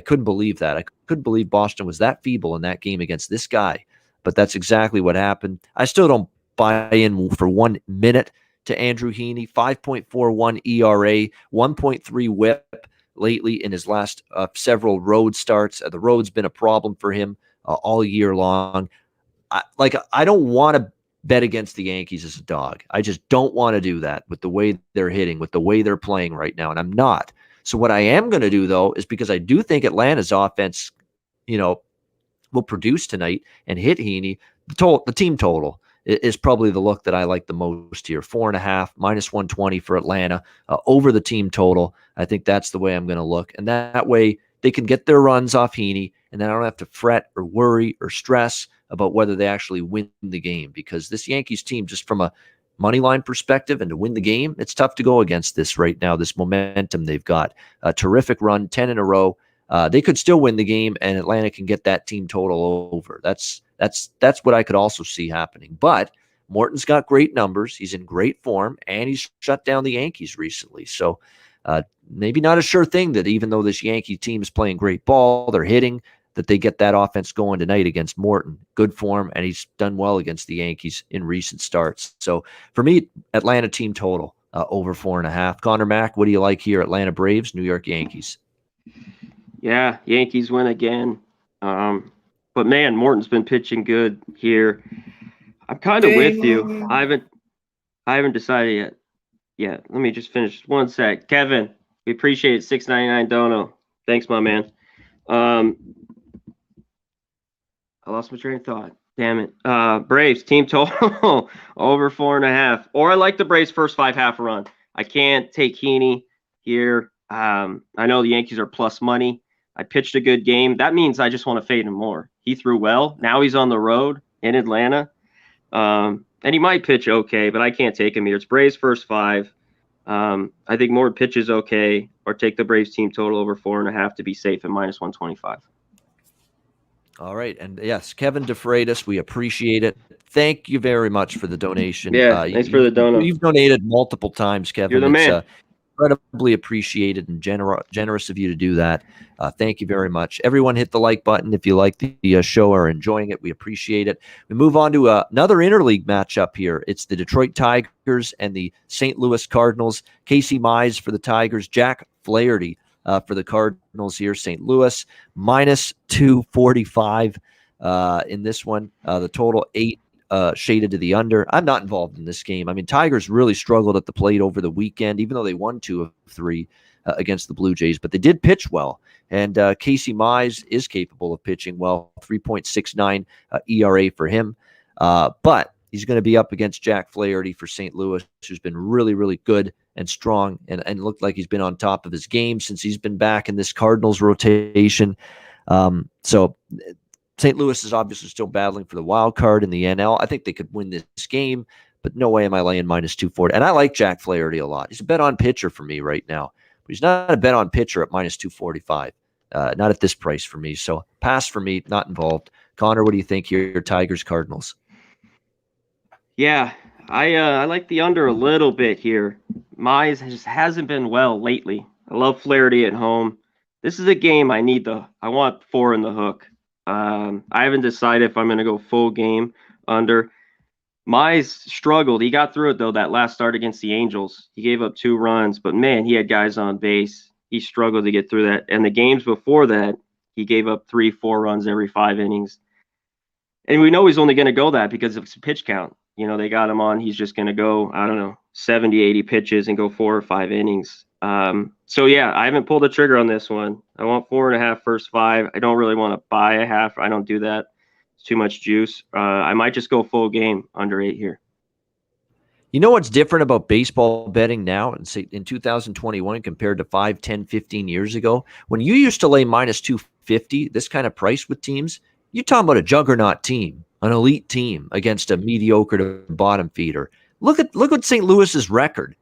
couldn't believe that. I couldn't believe Boston was that feeble in that game against this guy. But that's exactly what happened. I still don't buy in for 1 minute to Andrew Heaney. 5.41 ERA, 1.3 WHIP lately in his last several road starts. The road's been a problem for him all year long. I don't want to bet against the Yankees as a dog. I just don't want to do that with the way they're hitting, with the way they're playing right now, and I'm not. So what I am going to do, though, is because I do think Atlanta's offense, will produce tonight and hit Heaney, the team total is probably the look that I like the most here. 4.5, -120 for Atlanta over the team total. I think that's the way I'm going to look. And that way they can get their runs off Heaney, and then I don't have to fret or worry or stress about whether they actually win the game, because this Yankees team, just from a money line perspective and to win the game, it's tough to go against this right now, this momentum they've got. A terrific run, 10 in a row. They could still win the game, and Atlanta can get that team total over. That's what I could also see happening. But Morton's got great numbers. He's in great form, and he's shut down the Yankees recently. So maybe not a sure thing that even though this Yankee team is playing great ball, they're hitting, that they get that offense going tonight against Morton. Good form, and he's done well against the Yankees in recent starts. So for me, Atlanta team total over 4.5. Conor Mac, what do you like here? Atlanta Braves, New York Yankees. Yeah, Yankees win again. But man, Morton's been pitching good here. I'm kind of with you. I haven't decided yet. Yeah, let me just finish 1 sec. Kevin, we appreciate it. $6.99 dono. Thanks, my man. I lost my train of thought. Damn it. Braves team total over 4.5. Or I like the Braves first 5 half run. I can't take Heaney here. I know the Yankees are plus money. I pitched a good game. That means I just want to fade him more. He threw well. Now he's on the road in Atlanta. And he might pitch okay, but I can't take him here. It's Braves first 5. I think more pitches okay, or take the Braves team total over 4.5 to be safe at -125. All right. And yes, Kevin DeFreitas, we appreciate it. Thank you very much for the donation. Yeah, thanks for the dono. You've donated multiple times, Kevin. You're the man. Incredibly appreciated and generous of you to do that. Thank you very much. Everyone hit the like button if you like the show or are enjoying it. We appreciate it. We move on to another interleague matchup here. It's the Detroit Tigers and the St. Louis Cardinals. Casey Mize for the Tigers, Jack Flaherty for the Cardinals here. St. Louis -245 in this one. The total 8. Shaded to the under. I'm not involved in this game. I mean, Tigers really struggled at the plate over the weekend, even though they won 2 of 3 against the Blue Jays, but they did pitch well. And Casey Mize is capable of pitching well. 3.69 ERA for him. But he's going to be up against Jack Flaherty for St. Louis, who's been really, really good and strong and looked like he's been on top of his game since he's been back in this Cardinals rotation. So St. Louis is obviously still battling for the wild card in the NL. I think they could win this game, but no way am I laying -240. And I like Jack Flaherty a lot. He's a bet-on pitcher for me right now, but he's not a bet-on pitcher at -245. Not at this price for me. So pass for me, not involved. Connor, what do you think here? Tigers, Cardinals. Yeah, I like the under a little bit here. Mize just hasn't been well lately. I love Flaherty at home. This is a game I want 4 in the hook. I haven't decided if I'm going to go full game under. Mize struggled. He got through it, though, that last start against the Angels. He gave up 2 runs, but, man, he had guys on base. He struggled to get through that. And the games before that, he gave up 3-4 runs every 5 innings. And we know he's only going to go that because of his pitch count. They got him on. He's just going to go, 70, 80 pitches and go 4 or 5 innings. So yeah, I haven't pulled the trigger on this one. I want 4.5 first 5. I don't really want to buy a half. I don't do that. It's too much juice. I might just go full game under 8 here. You know what's different about baseball betting now in 2021 compared to 5, 10, 15 years ago? When you used to lay -250, this kind of price with teams, you're talking about a juggernaut team, an elite team against a mediocre to bottom feeder. Look at St. Louis's record.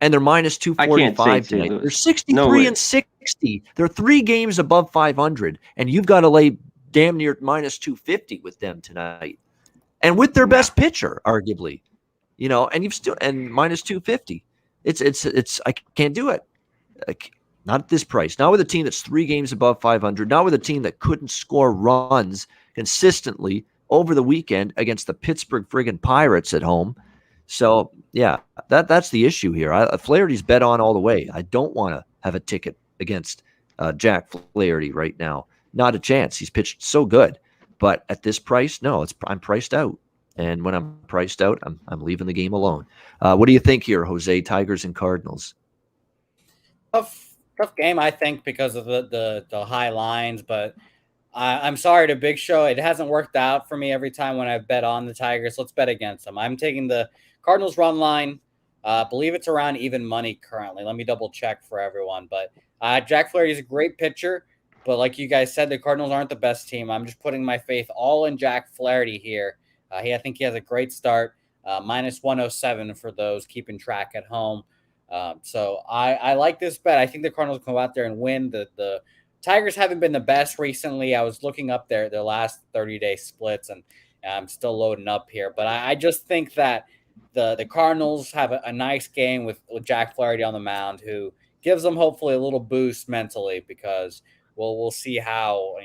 And they're -245 tonight. They're 63-60 360. They're 3 games above 500, and you've got to lay damn near minus 250 with them tonight, and with their best pitcher, arguably. And you've still and minus 250. It's I can't do it. Not at this price. Not with a team that's 3 games above 500. Not with a team that couldn't score runs consistently over the weekend against the Pittsburgh friggin' Pirates at home. So yeah, that's the issue here. Flaherty's bet on all the way. I don't want to have a ticket against Jack Flaherty right now. Not a chance. He's pitched so good, but at this price, no. I'm priced out. And when I'm priced out, I'm leaving the game alone. What do you think here, Jose? Tigers and Cardinals. Tough game, I think, because of the high lines. But I'm sorry to Big Show. It hasn't worked out for me every time when I've bet on the Tigers. Let's bet against them. I'm taking the Cardinals run line. Believe it's around even money currently. Let me double check for everyone. But Jack Flaherty is a great pitcher. But like you guys said, the Cardinals aren't the best team. I'm just putting my faith all in Jack Flaherty here. I think he has a great start. Minus 107 for those keeping track at home. So I like this bet. I think the Cardinals will go out there and win. The Tigers haven't been the best recently. I was looking up their last 30-day splits, and I'm still loading up here. But I just think that the Cardinals have a nice game with Jack Flaherty on the mound, who gives them hopefully a little boost mentally, because we'll see how,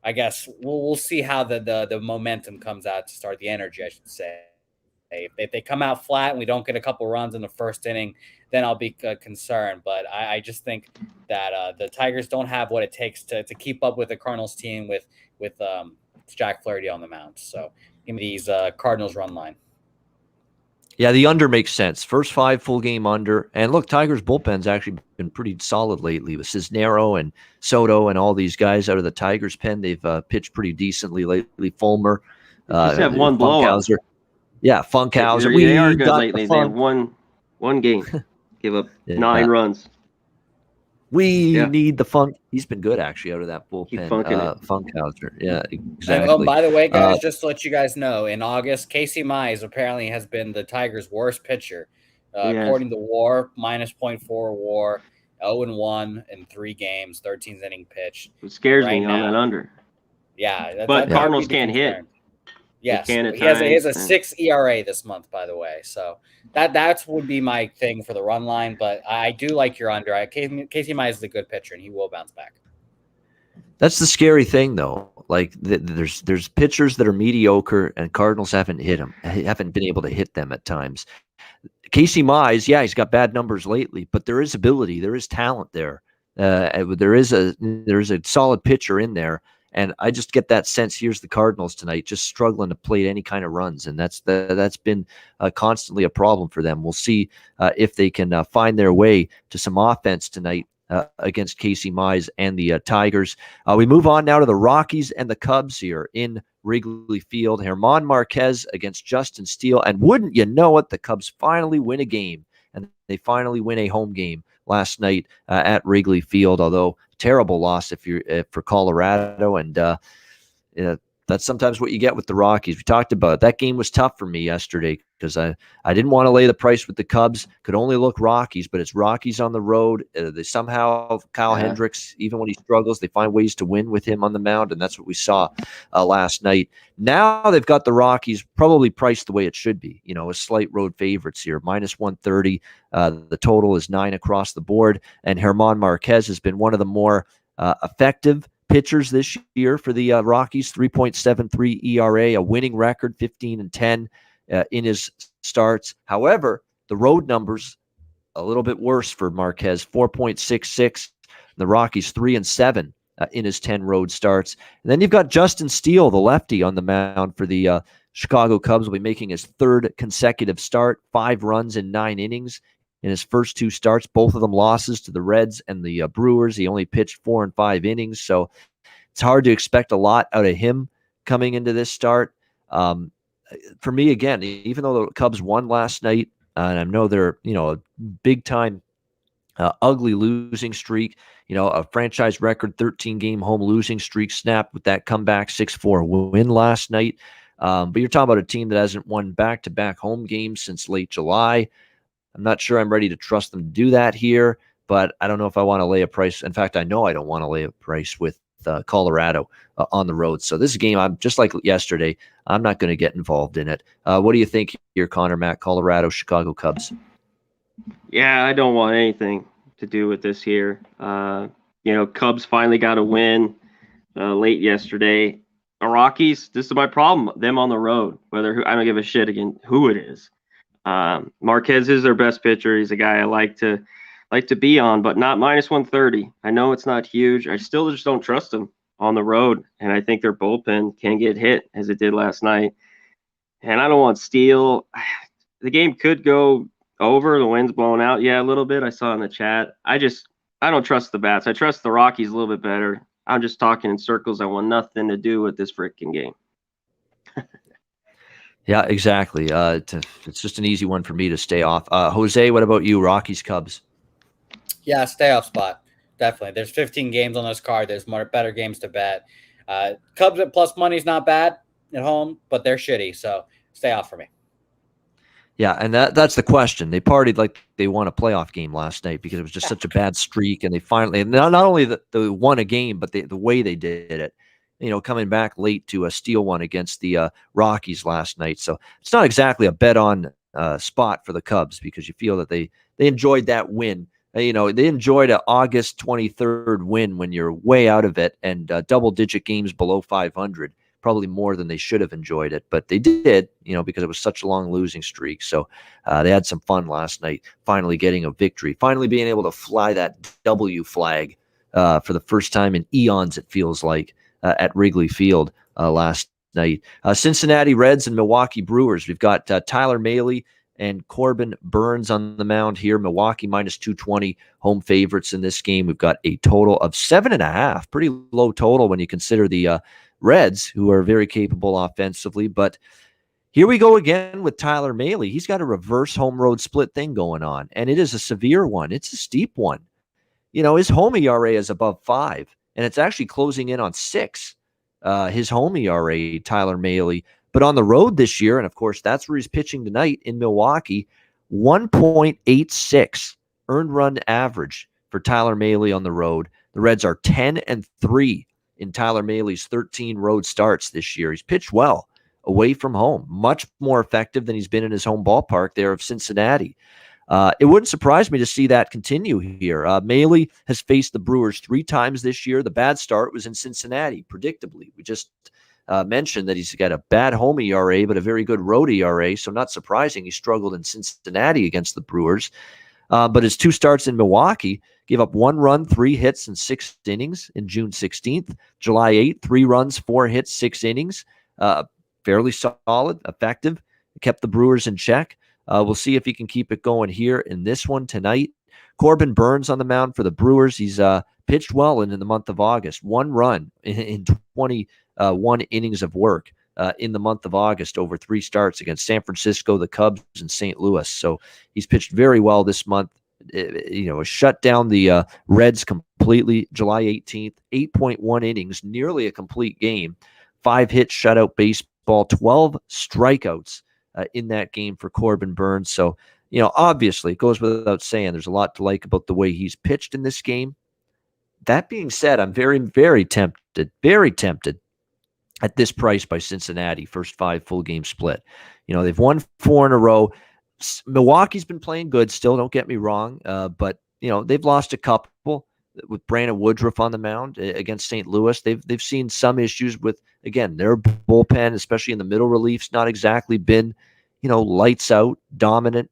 I guess we'll see how the momentum comes out to start, the energy, I should say. If they come out flat and we don't get a couple runs in the first inning, then I'll be concerned. But I just think that the Tigers don't have what it takes to keep up with the Cardinals team with Jack Flaherty on the mound. So give me these Cardinals run line. Yeah, the under makes sense. First 5 full game under. And look, Tigers bullpen's actually been pretty solid lately with Cisnero and Soto and all these guys out of the Tigers pen. They've pitched pretty decently lately. Fulmer. Just have one blowout. Yeah, Funkhauser. They are good lately. They have one game. Give up 9 runs. We need the Funk. He's been good, actually, out of that bullpen. Funkhauser. Yeah, exactly. And, by the way, guys, just to let you guys know, in August, Casey Mize apparently has been the Tigers' worst pitcher. According to WAR, minus 0.4 WAR, 0-1 in 3 games, 13th inning pitch. It scares me on that under. Yeah. But Cardinals can't hit. Yes, he has a 6 ERA this month, by the way. So that would be my thing for the run line. But I do like your under. Casey Mize is a good pitcher, and he will bounce back. That's the scary thing, though. Like there's pitchers that are mediocre, and Cardinals haven't been able to hit them at times. Casey Mize, he's got bad numbers lately, but there is ability, there is talent there. There is a solid pitcher in there. And I just get that sense. Here's the Cardinals tonight, just struggling to play any kind of runs, and that's been constantly a problem for them. We'll see if they can find their way to some offense tonight against Casey Mize and the Tigers. We move on now to the Rockies and the Cubs here in Wrigley Field. German Marquez against Justin Steele, and wouldn't you know it, the Cubs finally win a game, and they finally win a home game last night at Wrigley Field, although terrible loss for Colorado, and that's sometimes what you get with the Rockies. We talked about it. That game was tough for me yesterday because I didn't want to lay the price with the Cubs. Could only look Rockies, but it's Rockies on the road. They somehow, Kyle Hendricks, even when he struggles, they find ways to win with him on the mound, and that's what we saw last night. Now they've got the Rockies probably priced the way it should be, as slight road favorites here, minus 130. The total is 9 across the board, and German Marquez has been one of the more effective pitchers this year for the Rockies. 3.73 ERA, a winning record, 15-10 in his starts. However, the road numbers a little bit worse for Marquez, 4.66. The Rockies 3-7 in his 10 road starts. And then you've got Justin Steele, the lefty, on the mound for the Chicago Cubs. Will be making his 3rd consecutive start, 5 runs in 9 innings. In his first 2 starts, both of them losses to the Reds and the Brewers. He only pitched 4 and 5 innings, so it's hard to expect a lot out of him coming into this start. For me, again, even though the Cubs won last night, and I know they're a big-time ugly losing streak, a franchise record 13-game home losing streak snapped with that comeback 6-4 win last night. But you're talking about a team that hasn't won back-to-back home games since late July. I'm not sure I'm ready to trust them to do that here, but I don't know if I want to lay a price. In fact, I know I don't want to lay a price with Colorado on the road. So this game, I'm just like yesterday, I'm not going to get involved in it. What do you think here, Conor Mac, Colorado, Chicago Cubs? Yeah, I don't want anything to do with this here. Cubs finally got a win late yesterday. The Rockies, this is my problem. Them on the road, I don't give a shit again who it is. Marquez is their best pitcher. He's a guy I like to be on, but not minus 130. I know it's not huge. I still just don't trust them on the road, and I think their bullpen can get hit as it did last night. And I don't want Steele. The game could go over. The wind's blowing out. Yeah, a little bit. I saw in the chat. I don't trust the bats. I trust the Rockies a little bit better. I'm just talking in circles. I want nothing to do with this freaking game. Yeah, exactly. It's just an easy one for me to stay off. Jose, what about you? Rockies, Cubs? Yeah, stay off spot. Definitely. There's 15 games on this card. There's better games to bet. Cubs at plus money is not bad at home, but they're shitty. So stay off for me. Yeah, and that's the question. They partied like they won a playoff game last night because it was just such a bad streak, and they finally not only they won a game, but the way they did it. Coming back late to steal one against the Rockies last night. So it's not exactly a bet on spot for the Cubs because you feel that they enjoyed that win. They enjoyed an August 23rd win when you're way out of it and double-digit games below 500. Probably more than they should have enjoyed it, but they did, because it was such a long losing streak. So they had some fun last night, finally getting a victory, finally being able to fly that W flag for the first time in eons, it feels like, at Wrigley Field last night. Cincinnati Reds and Milwaukee Brewers. We've got Tyler Mahle and Corbin Burns on the mound here. Milwaukee minus 220 home favorites in this game. We've got a total of 7.5. Pretty low total when you consider the Reds, who are very capable offensively. But here we go again with Tyler Mahle. He's got a reverse home road split thing going on, and it is a severe one. It's a steep one. His home ERA is above 5, and it's actually closing in on 6. His home ERA, Tyler Mahle. But on the road this year, and of course that's where he's pitching tonight in Milwaukee, 1.86 earned run average for Tyler Mahle on the road. The Reds are 10-3 in Tyler Mahle's 13 road starts this year. He's pitched well away from home, much more effective than he's been in his home ballpark there of Cincinnati. It wouldn't surprise me to see that continue here. Mahle has faced the Brewers 3 times this year. The bad start was in Cincinnati, predictably. We just mentioned that he's got a bad home ERA, but a very good road ERA, so not surprising he struggled in Cincinnati against the Brewers. But his 2 starts in Milwaukee gave up 1 run, 3 hits, and 6 innings in June 16th. July 8th, 3 runs, 4 hits, 6 innings. Fairly solid, effective. Kept the Brewers in check. We'll see if he can keep it going here in this one tonight. Corbin Burns on the mound for the Brewers. He's pitched well in the month of August. 1 run in 21 innings of work in the month of August over 3 starts against San Francisco, the Cubs, and St. Louis. So he's pitched very well this month. Shut down the Reds completely July 18th, 8.1 innings, nearly a complete game, 5 hits, shutout baseball, 12 strikeouts in that game for Corbin Burns. So, obviously it goes without saying there's a lot to like about the way he's pitched in this game. That being said, I'm very, very tempted at this price by Cincinnati, first 5 full game split. They've won 4 in a row. Milwaukee's been playing good still, don't get me wrong, but they've lost a couple with Brandon Woodruff on the mound against St. Louis. They've seen some issues with, again, their bullpen, especially in the middle reliefs, not exactly been, lights out, dominant.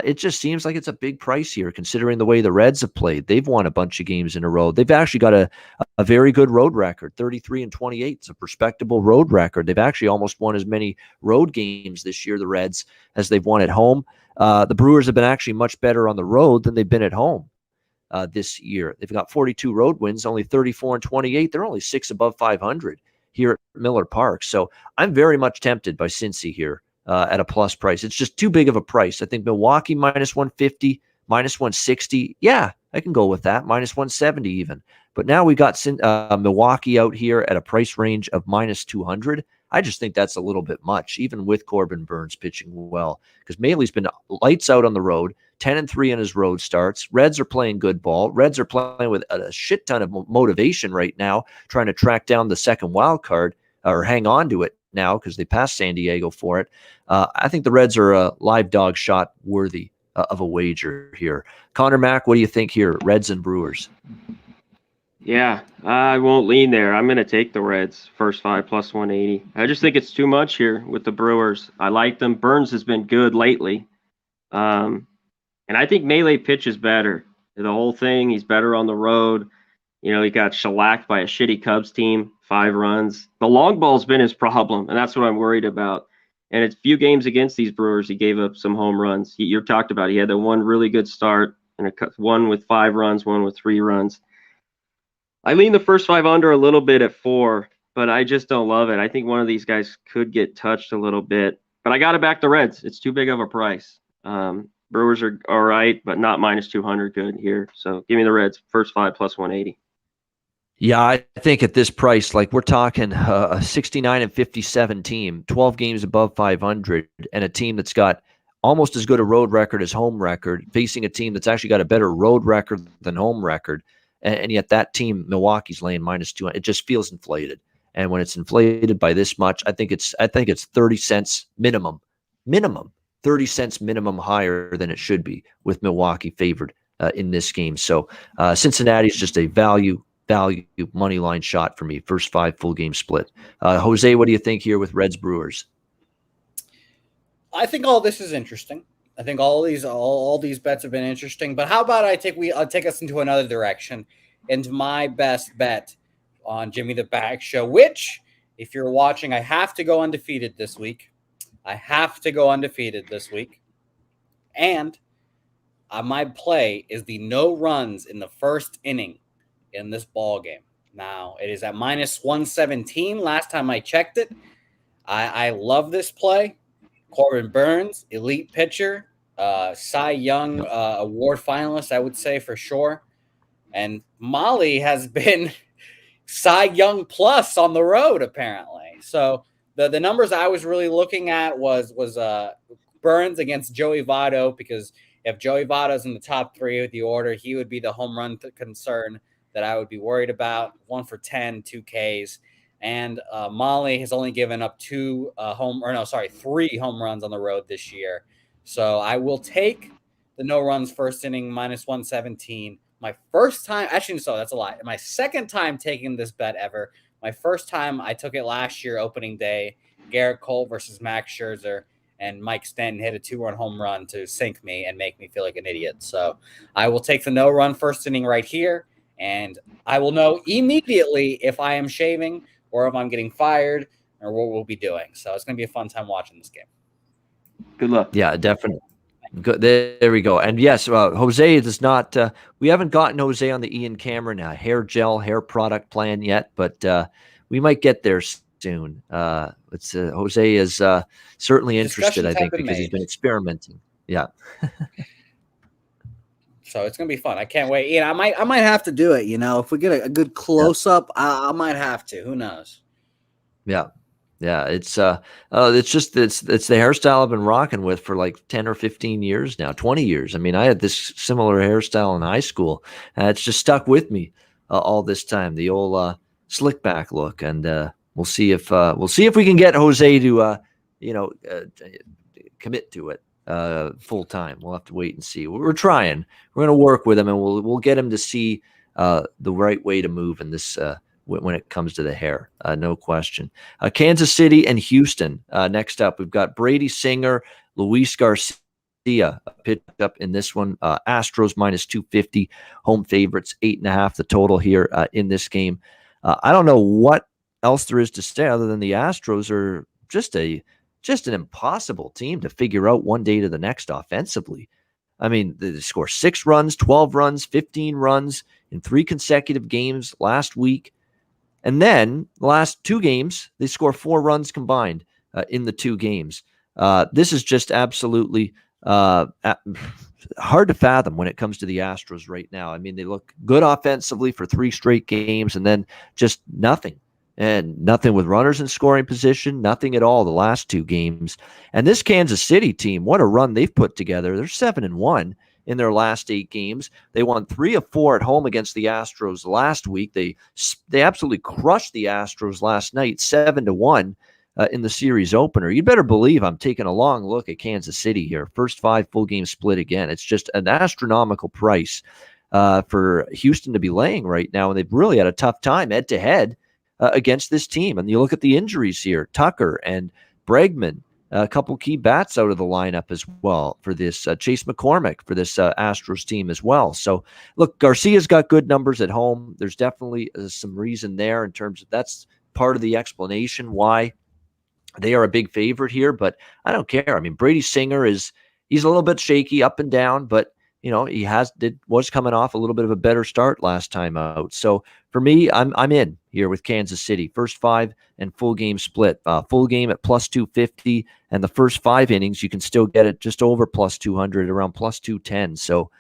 It just seems like it's a big price here, considering the way the Reds have played. They've won a bunch of games in a row. They've actually got a very good road record, 33-28. It's a respectable road record. They've actually almost won as many road games this year, the Reds, as they've won at home. The Brewers have been actually much better on the road than they've been at home this year. They've got 42 road wins, only 34-28. They're only 6 above 500 here at Miller Park. So I'm very much tempted by Cincy here. At a plus price. It's just too big of a price. I think Milwaukee minus 150, minus 160. Yeah, I can go with that. Minus 170 even. But now we got Milwaukee out here at a price range of minus 200. I just think that's a little bit much, even with Corbin Burns pitching well. Because Mahle's been lights out on the road, 10-3 in his road starts. Reds are playing good ball. Reds are playing with a shit ton of motivation right now, trying to track down the second wild card or hang on to it now because they passed San Diego for it. I think the Reds are a live dog shot worthy of a wager here. Conor Mac, what do you think here? Reds and Brewers. Yeah, I won't lean there. I'm going to take the Reds first 5 plus 180. I just think it's too much here with the Brewers. I like them. Burns has been good lately. And I think melee pitch is better. The whole thing, he's better on the road. You know, he got shellacked by a shitty Cubs team, 5 runs. The long ball's been his problem, and that's what I'm worried about. And it's few games against these Brewers, he gave up some home runs. You talked about it. He had the one really good start, and one with 5 runs, one with 3 runs. I lean the first 5 under a little bit at 4, but I just don't love it. I think one of these guys could get touched a little bit. But I got to back the Reds. It's too big of a price. Brewers are all right, but not minus 200 good here. So give me the Reds, first 5 plus 180. Yeah, I think at this price, like we're talking a 69-57 team, 12 games above 500, and a team that's got almost as good a road record as home record, facing a team that's actually got a better road record than home record. And yet that team, Milwaukee's laying minus 200. It just feels inflated. And when it's inflated by this much, I think it's 30 cents minimum 30 cents minimum higher than it should be with Milwaukee favored in this game. So Cincinnati is just a value money line shot for me. First 5 full game split. Jose, what do you think here with Reds Brewers? I think all this is interesting. I think all these bets have been interesting. But how about I'll take us into another direction, into my best bet on Jimmy the Bag Show, which, if you're watching, I have to go undefeated this week. And my play is the no runs in the first inning in this ball game. Now, it is at minus 117. Last time I checked it. I love this play. Corbin Burns, elite pitcher, Cy Young award finalist, I would say for sure. And Molly has been Cy Young plus on the road, apparently. So the numbers I was really looking at was Burns against Joey Votto, because if Joey Votto's in the top 3 of the order, he would be the home run concern that I would be worried about. 1 for 10, 2 Ks. And Molly has only given up 3 home runs on the road this year. So I will take the no runs first inning minus 117. My first time, actually, so that's a lie. My second time taking this bet ever. My first time, I took it last year, opening day. Garrett Cole versus Max Scherzer, and Mike Stanton hit a 2-run home run to sink me and make me feel like an idiot. So I will take the no run first inning right here, and I will know immediately if I am shaving or if I'm getting fired or what we'll be doing. So it's going to be a fun time watching this game. Good luck. Yeah, definitely. Good. There we go. And yes, Jose does not. We haven't gotten Jose on the Ian Cameron hair product plan yet, but we might get there soon. Jose is certainly interested, I think, because he's been experimenting. Yeah. So it's gonna be fun. I can't wait. I might have to do it. If we get a good close up, I might have to. Who knows? Yeah. Yeah, it's the hairstyle I've been rocking with for like 10 or 15 years now, 20 years. I mean, I had this similar hairstyle in high school. It's just stuck with me all this time, the old slick back look. And we'll see if we can get Jose to commit to it full time. We'll have to wait and see. We're trying. We're going to work with him, and we'll get him to see the right way to move in this when it comes to the hair, no question. Kansas City and Houston. Next up, we've got Brady Singer, Luis Garcia picked up in this one. Astros minus 250, home favorites, 8.5 the total here in this game. I don't know what else there is to say other than the Astros are just an impossible team to figure out one day to the next offensively. I mean, they score 6 runs, 12 runs, 15 runs in 3 consecutive games last week. And then the last 2 games, they score 4 runs combined in the 2 games. This is just absolutely hard to fathom when it comes to the Astros right now. I mean, they look good offensively for 3 straight games, and then just nothing. And nothing with runners in scoring position, nothing at all the last 2 games. And this Kansas City team, what a run they've put together. They're 7-1. in their last 8 games. They won 3 of 4 at home against the Astros last week. They absolutely crushed the Astros last night, 7-1 in the series opener. You better believe I'm taking a long look at Kansas City here. First 5 full game split again. It's just an astronomical price for Houston to be laying right now, and they've really had a tough time head to head against this team. And you look at the injuries here, Tucker and Bregman, a couple key bats out of the lineup as well for this. Chase McCormick for this Astros team as well. So, look, Garcia's got good numbers at home. There's definitely some reason there in terms of that's part of the explanation why they are a big favorite here. But I don't care. I mean, Brady Singer he's a little bit shaky up and down, but he was coming off a little bit of a better start last time out. So for me, I'm in here with Kansas City. First 5 and full game split. Full game at plus 250, and the first 5 innings you can still get it just over plus 200, around plus 210. So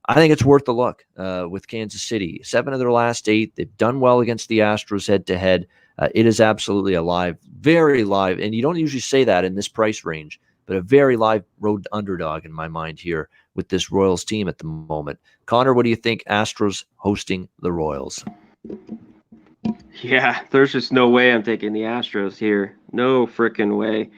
I think it's worth a look with Kansas City. 7 of their last 8. They've done well against the Astros head to head. It is absolutely a live, very live, and you don't usually say that in this price range, but a very live road underdog in my mind here with this Royals team at the moment. Connor, what do you think? Astros hosting the Royals. Yeah, there's just no way I'm taking the Astros here. No freaking way.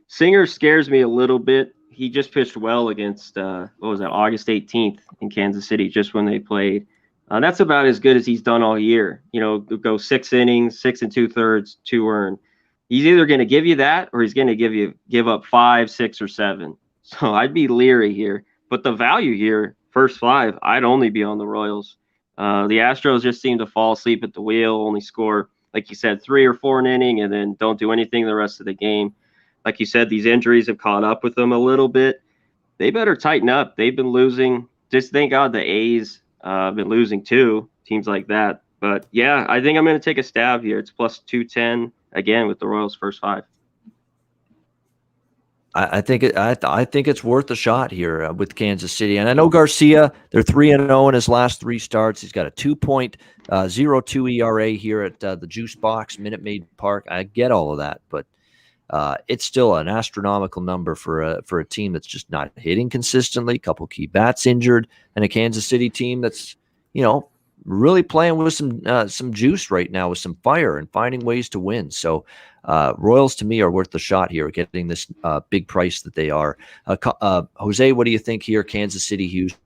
Singer scares me a little bit. He just pitched well against, August 18th in Kansas City, just when they played. That's about as good as he's done all year. Go 6 innings, 6 2/3, 2 earned. He's either going to give you that or he's going to give up 5, 6, or 7. So I'd be leery here. But the value here, first 5, I'd only be on the Royals. The Astros just seem to fall asleep at the wheel, only score, like you said, 3 or 4 an inning, and then don't do anything the rest of the game. Like you said, these injuries have caught up with them a little bit. They better tighten up. They've been losing. Just thank God the A's have been losing too, teams like that. But, yeah, I think I'm going to take a stab here. It's plus 210, again, with the Royals' first 5. I think it's worth a shot here with Kansas City. And I know Garcia, they're 3-0 in his last 3 starts. He's got a 2.02 ERA here at the Juice Box, Minute Maid Park. I get all of that, but it's still an astronomical number for a team that's just not hitting consistently. A couple key bats injured, and a Kansas City team that's really playing with some juice right now, with some fire and finding ways to win. So Royals to me are worth the shot here, getting this big price that they are. Jose, what do you think here? Kansas City, Houston.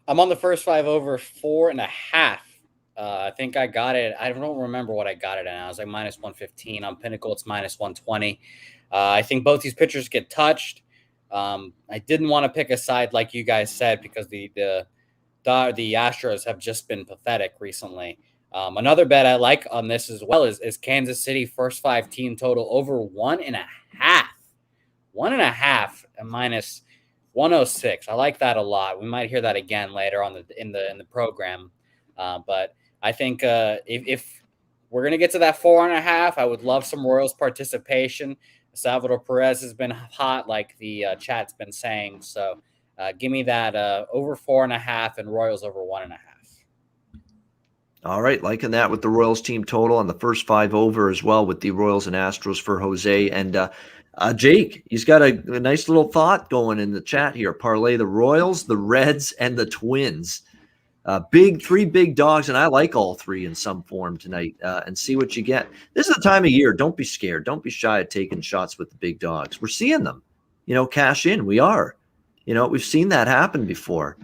I'm on the first 5 over 4.5. I think I got it. I don't remember what I got it at. I was like minus 115 on Pinnacle. It's minus 120. I think both these pitchers get touched. I didn't want to pick a side like you guys said because the Astros have just been pathetic recently. Another bet I like on this as well is Kansas City first 5 team total over 1.5. 1.5 and minus 106. I like that a lot. We might hear that again later on in the program. But I think if we're going to get to that 4.5, I would love some Royals participation. Salvador Perez has been hot, like the chat's been saying. So give me that over 4.5 and Royals over 1.5. All right, liking that with the Royals team total on the first 5 over as well with the Royals and Astros for Jose. And Jake, he's got a nice little thought going in the chat here. Parlay the Royals, the Reds, and the Twins. 3 big dogs, and I like all 3 in some form tonight, and see what you get. This is the time of year. Don't be scared. Don't be shy of taking shots with the big dogs. We're seeing them, cash in. We are. We've seen that happen before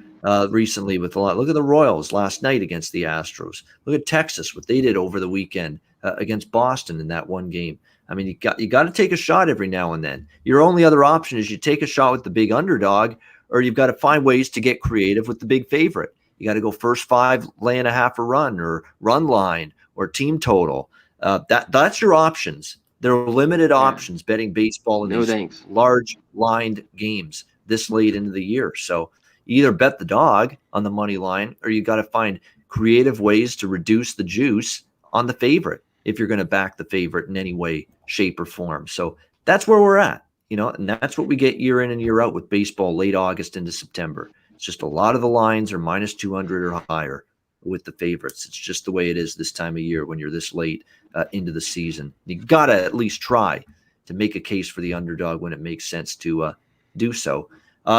recently with a lot. Look at the Royals last night against the Astros. Look at Texas, what they did over the weekend against Boston in that one game. I mean, you got to take a shot every now and then. Your only other option is you take a shot with the big underdog, or you've got to find ways to get creative with the big favorite. You got to go first 5, laying a half a run, or run line, or team total. That's your options. There are limited options betting baseball in these large lined games this late into the year. So you either bet the dog on the money line, or you got to find creative ways to reduce the juice on the favorite if you're going to back the favorite in any way, shape, or form. So that's where we're at, and that's what we get year in and year out with baseball late August into September. It's just a lot of the lines are minus 200 or higher with the favorites. It's just the way it is this time of year when you're this late into the season. You got to at least try to make a case for the underdog when it makes sense to do so.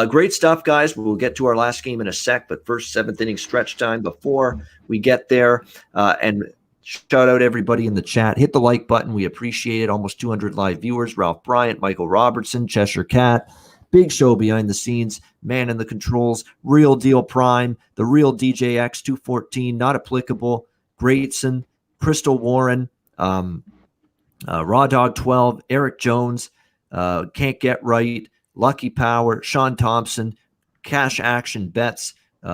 Great stuff, guys. We'll get to our last game in a sec, but first, seventh inning stretch time before we get there. And shout out everybody in the chat. Hit the like button. We appreciate it. Almost 200 live viewers. Ralph Bryant, Michael Robertson, Cheshire Cat. Big show behind the scenes. Man in the controls. Real Deal Prime. The Real DJX 214. Not applicable. Greatson. Crystal Warren. Raw Dog 12. Eric Jones. Can't Get Right. Lucky Power, Sean Thompson, Cash Action Bets.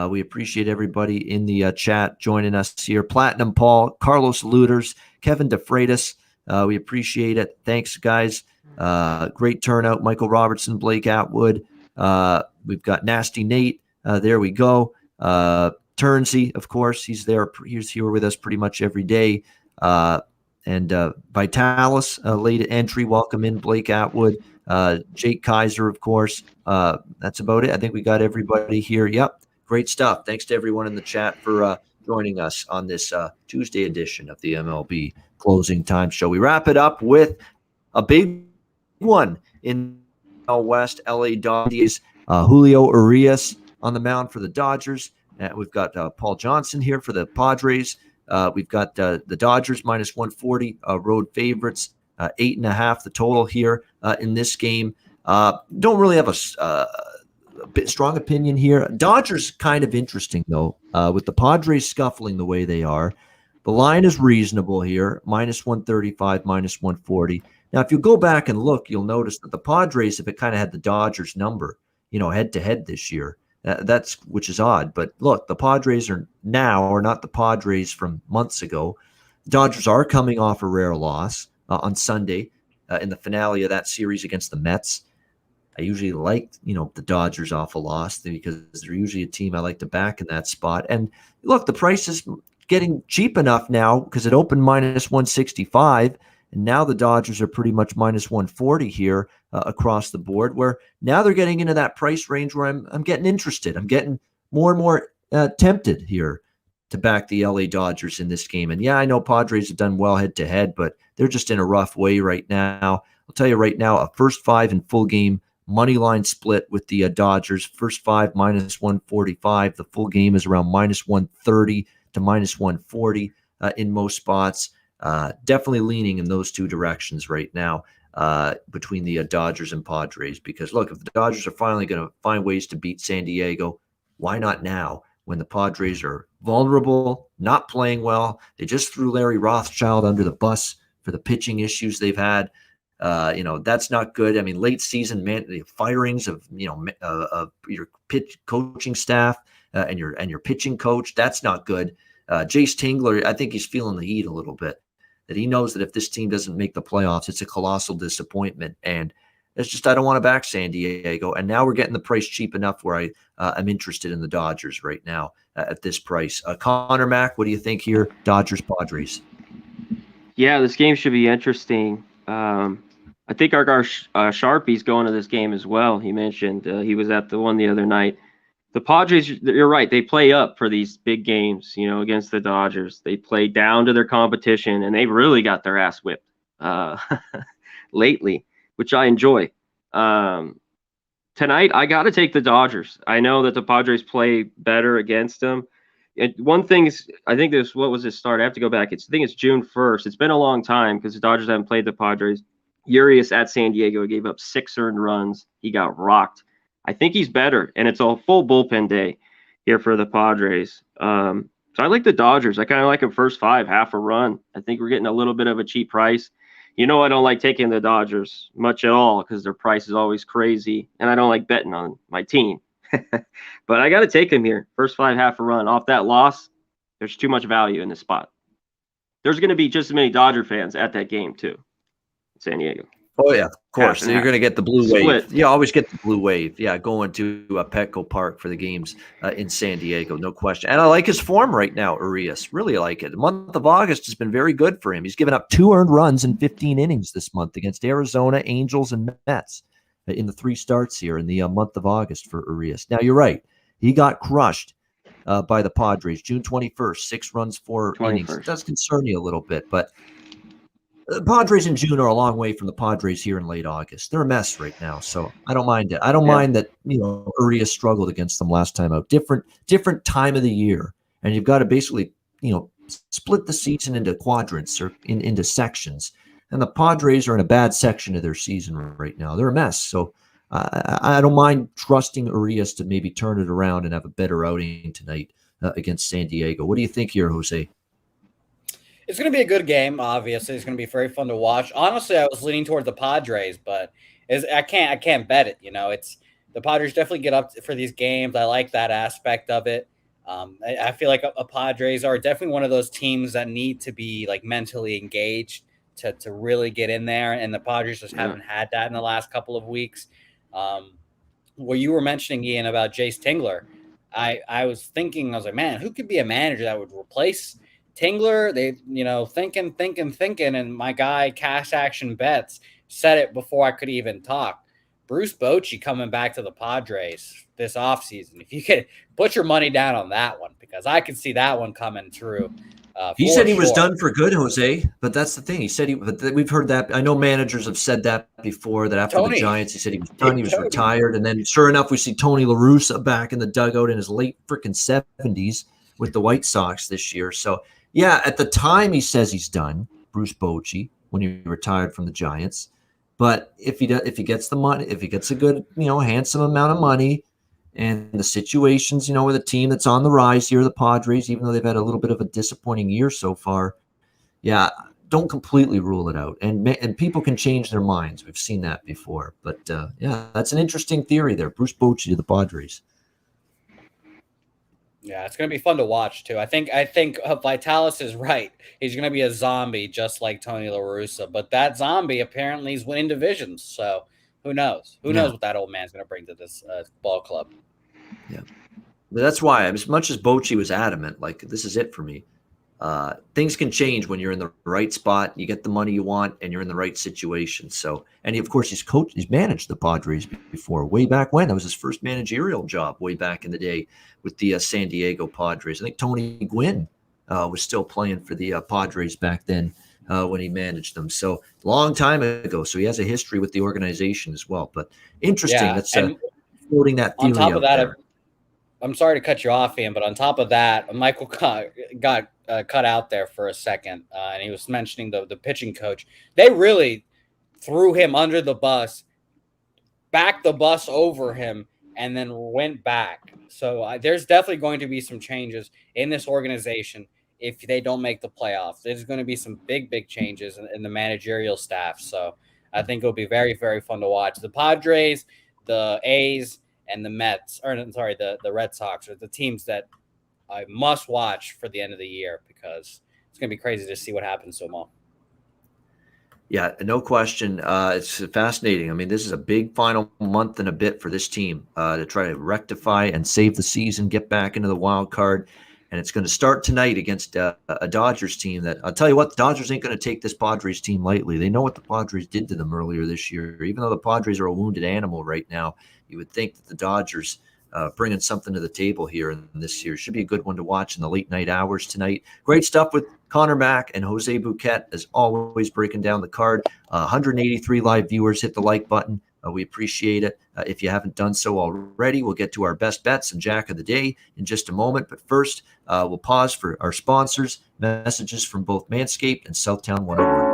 We appreciate everybody in the chat joining us here. Platinum Paul, Carlos Luders, Kevin DeFreitas. We appreciate it. Thanks, guys. Great turnout. Michael Robertson, Blake Atwood. We've got Nasty Nate. There we go. Turnsey, of course. He's there. He's here with us pretty much every day. And Vitalis, late entry. Welcome in, Blake Atwood. Jake Kaiser, of course. That's about it. I think we got everybody here. Yep. Great stuff. Thanks to everyone in the chat for joining us on this Tuesday edition of the MLB Closing Time Show. We wrap it up with a big one in West. LA Dodgers. Julio Urias on the mound for the Dodgers. We've got Paul Johnson here for the Padres. We've got the Dodgers minus 140 road favorites. 8.5 the total here in this game. Don't really have a bit strong opinion here. Dodgers kind of interesting though, with the Padres scuffling the way they are. The line is reasonable here, minus 135, minus 140. Now, if you go back and look, you'll notice that the Padres have kind of had the Dodgers number, head to head this year. Which is odd. But look, the Padres are not the Padres from months ago. The Dodgers are coming off a rare loss on Sunday in the finale of that series against the Mets. I usually like, the Dodgers off a loss because they're usually a team I like to back in that spot. And look, the price is getting cheap enough now because it opened minus 165, and now the Dodgers are pretty much minus 140 here across the board, where now they're getting into that price range where I'm getting interested. I'm getting more and more tempted here to back the LA Dodgers in this game. And yeah, I know Padres have done well head to head, but they're just in a rough way right now. I'll tell you right now, a first 5 in full game money line split with the Dodgers. First 5 minus 145. The full game is around minus 130 to minus 140 in most spots. Definitely leaning in those two directions right now between the Dodgers and Padres. Because look, if the Dodgers are finally going to find ways to beat San Diego, why not now? When the Padres are vulnerable, not playing well. They just threw Larry Rothschild under the bus for the pitching issues they've had. That's not good. I mean, late season the firings of your pitch coaching staff and your pitching coach. That's not good. Jace Tingler, I think he's feeling the heat a little bit. That he knows that if this team doesn't make the playoffs, it's a colossal disappointment. And it's just, I don't want to back San Diego. And now we're getting the price cheap enough where I'm interested in the Dodgers right now at this price. Conor Mac, what do you think here? Dodgers, Padres. Yeah, this game should be interesting. I think our Sharpie's going to this game as well. He mentioned he was at the one the other night. The Padres, you're right. They play up for these big games, against the Dodgers. They play down to their competition, and they really got their ass whipped lately, which I enjoy. Tonight, I got to take the Dodgers. I know that the Padres play better against them. One thing is, I think what was this start? I have to go back. I think it's June 1st. It's been a long time because the Dodgers haven't played the Padres. Urias at San Diego gave up 6 earned runs. He got rocked. I think he's better, and it's a full bullpen day here for the Padres. So I like the Dodgers. I kind of like them first 5, half a run. I think we're getting a little bit of a cheap price. I don't like taking the Dodgers much at all because their price is always crazy, and I don't like betting on my team. But I got to take them here. First 5, half a run. Off that loss, there's too much value in this spot. There's going to be just as many Dodger fans at that game, too, in San Diego. Oh, yeah, of course. So you're going to get the blue Split. wave. You always get the blue wave. Yeah, going to Petco Park for the games in San Diego, no question. And I like his form right now, Urias. Really like it. The month of August has been very good for him. He's given up 2 earned runs in 15 innings this month against Arizona, Angels, and Mets in the 3 starts here in the month of August for Urias. Now, you're right. He got crushed by the Padres June 21st, 6 runs, 4 innings. It does concern you a little bit, but The Padres in June are a long way from the Padres here in late August. They're a mess right now, so I don't mind it. I don't mind that Urias struggled against them last time out. Different time of the year, and you've got to basically split the season into quadrants or into sections. And the Padres are in a bad section of their season right now. They're a mess. So I don't mind trusting Urias to maybe turn it around and have a better outing tonight against San Diego. What do you think here, Jose? It's going to be a good game, obviously. It's going to be very fun to watch. Honestly, I was leaning toward the Padres, but I can't bet it. It's the Padres definitely get up for these games. I like that aspect of it. I feel like a Padres are definitely one of those teams that need to be like mentally engaged to really get in there, and the Padres just haven't had that in the last couple of weeks. What you were mentioning, Ian, about Jace Tingler, I was like, man, who could be a manager that would replace Tingler? They, thinking, and my guy Cash Action Bets said it before I could even talk. Bruce Bochy coming back to the Padres this offseason. If you could put your money down on that one, because I could see that one coming through. He said he was done for good, Jose, but that's the thing. He said but we've heard that. I know managers have said that before, that after the Giants, he said he was done, he was retired. And then sure enough, we see Tony La Russa back in the dugout in his late freaking 70s with the White Sox this year. So, yeah, at the time he says he's done, Bruce Bochy, when he retired from the Giants. But if he gets the money, if he gets a good, handsome amount of money, and the situations, with a team that's on the rise here, the Padres, even though they've had a little bit of a disappointing year so far, don't completely rule it out. And people can change their minds. We've seen that before. But, that's an interesting theory there. Bruce Bochy to the Padres. Yeah, it's going to be fun to watch, too. I think Vitalis is right. He's going to be a zombie just like Tony La Russa. But that zombie apparently is winning divisions. So who knows? Who knows what that old man's going to bring to this ball club? Yeah. But that's why, as much as Bochy was adamant, like, this is it for me, things can change when you're in the right spot, you get the money you want, and you're in the right situation. So, and of course, he's managed the Padres before, way back when. That was his first managerial job way back in the day with the San Diego Padres. I think Tony Gwynn was still playing for the Padres back then when he managed them. So, long time ago. So, he has a history with the organization as well. But interesting. That's floating that theory on top of that, there. I'm sorry to cut you off, Ian, but on top of that, Michael got cut out there for a second, and he was mentioning the pitching coach. They really threw him under the bus, backed the bus over him, and then went back. So there's definitely going to be some changes in this organization if they don't make the playoffs. There's going to be some big changes in the managerial staff. So I think it'll be very, very fun to watch. The Padres, the A's, and the the Red Sox are the teams that I must watch for the end of the year, because it's going to be crazy to see what happens to them all. Yeah, no question. It's fascinating. I mean, this is a big final month and a bit for this team to try to rectify and save the season, get back into the wild card. And it's going to start tonight against a Dodgers team that, I'll tell you what, the Dodgers ain't going to take this Padres team lightly. They know what the Padres did to them earlier this year. Even though the Padres are a wounded animal right now, you would think that the Dodgers bringing something to the table here in this year. Should be a good one to watch in the late night hours tonight. Great stuff with Conor Mac and Jose Bouquett, as always, breaking down the card. 183 live viewers. Hit the like button. We appreciate it. If you haven't done so already, we'll get to our best bets and Jack of the Day in just a moment. But first, we'll pause for our sponsors, messages from both Manscaped and Southtown 101.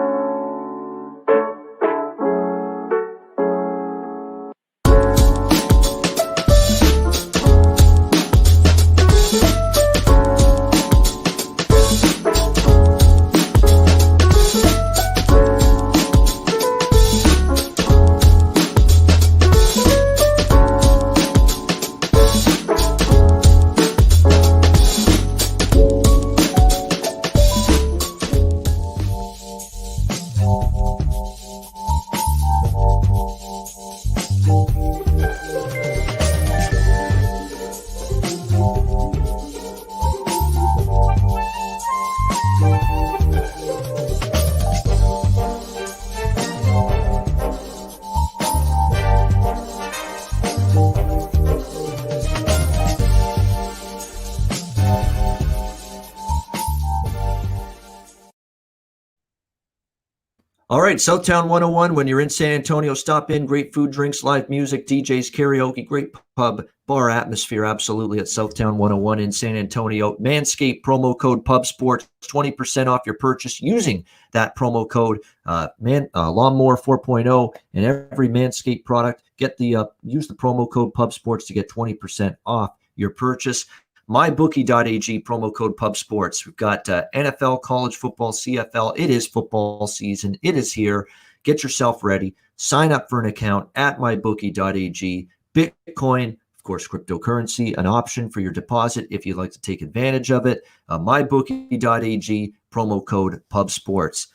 All right, Southtown 101. When you're in San Antonio, stop in. Great food, drinks, live music, DJs, karaoke, great pub, bar atmosphere. Absolutely at Southtown 101 in San Antonio. Manscaped promo code PubSports, 20% off your purchase using that promo code. Lawnmower 4.0 and every Manscaped product. Use the promo code PubSports to get 20% off your purchase. MyBookie.ag, promo code PubSports. We've got NFL, college football, CFL. It is football season. It is here. Get yourself ready. Sign up for an account at MyBookie.ag. Bitcoin, of course, cryptocurrency, an option for your deposit if you'd like to take advantage of it. MyBookie.ag, promo code PubSports.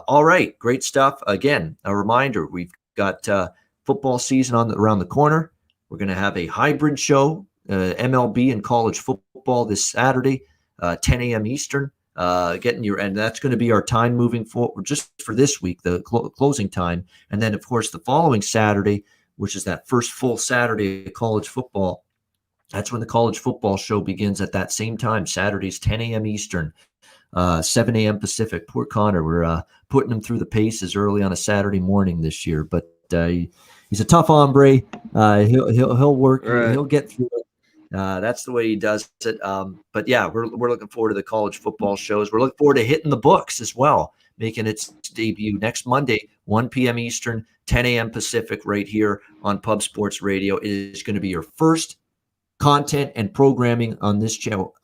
All right, great stuff. Again, a reminder, we've got football season around the corner. We're going to have a hybrid show. MLB and college football this Saturday, 10 a.m. Eastern. And that's going to be our time moving forward just for this week, the closing time. And then, of course, the following Saturday, which is that first full Saturday of college football, that's when the college football show begins at that same time, Saturdays, 10 a.m. Eastern, 7 a.m. Pacific. Poor Connor, we're putting him through the paces early on a Saturday morning this year, but he's a tough hombre. He'll work. Right. He'll get through it. That's the way he does it. But yeah, we're looking forward to the college football shows. We're looking forward to hitting the books as well, making its debut next Monday, 1 p.m. Eastern, 10 a.m. Pacific, right here on Pub Sports Radio. It is going to be your first content and programming on this channel.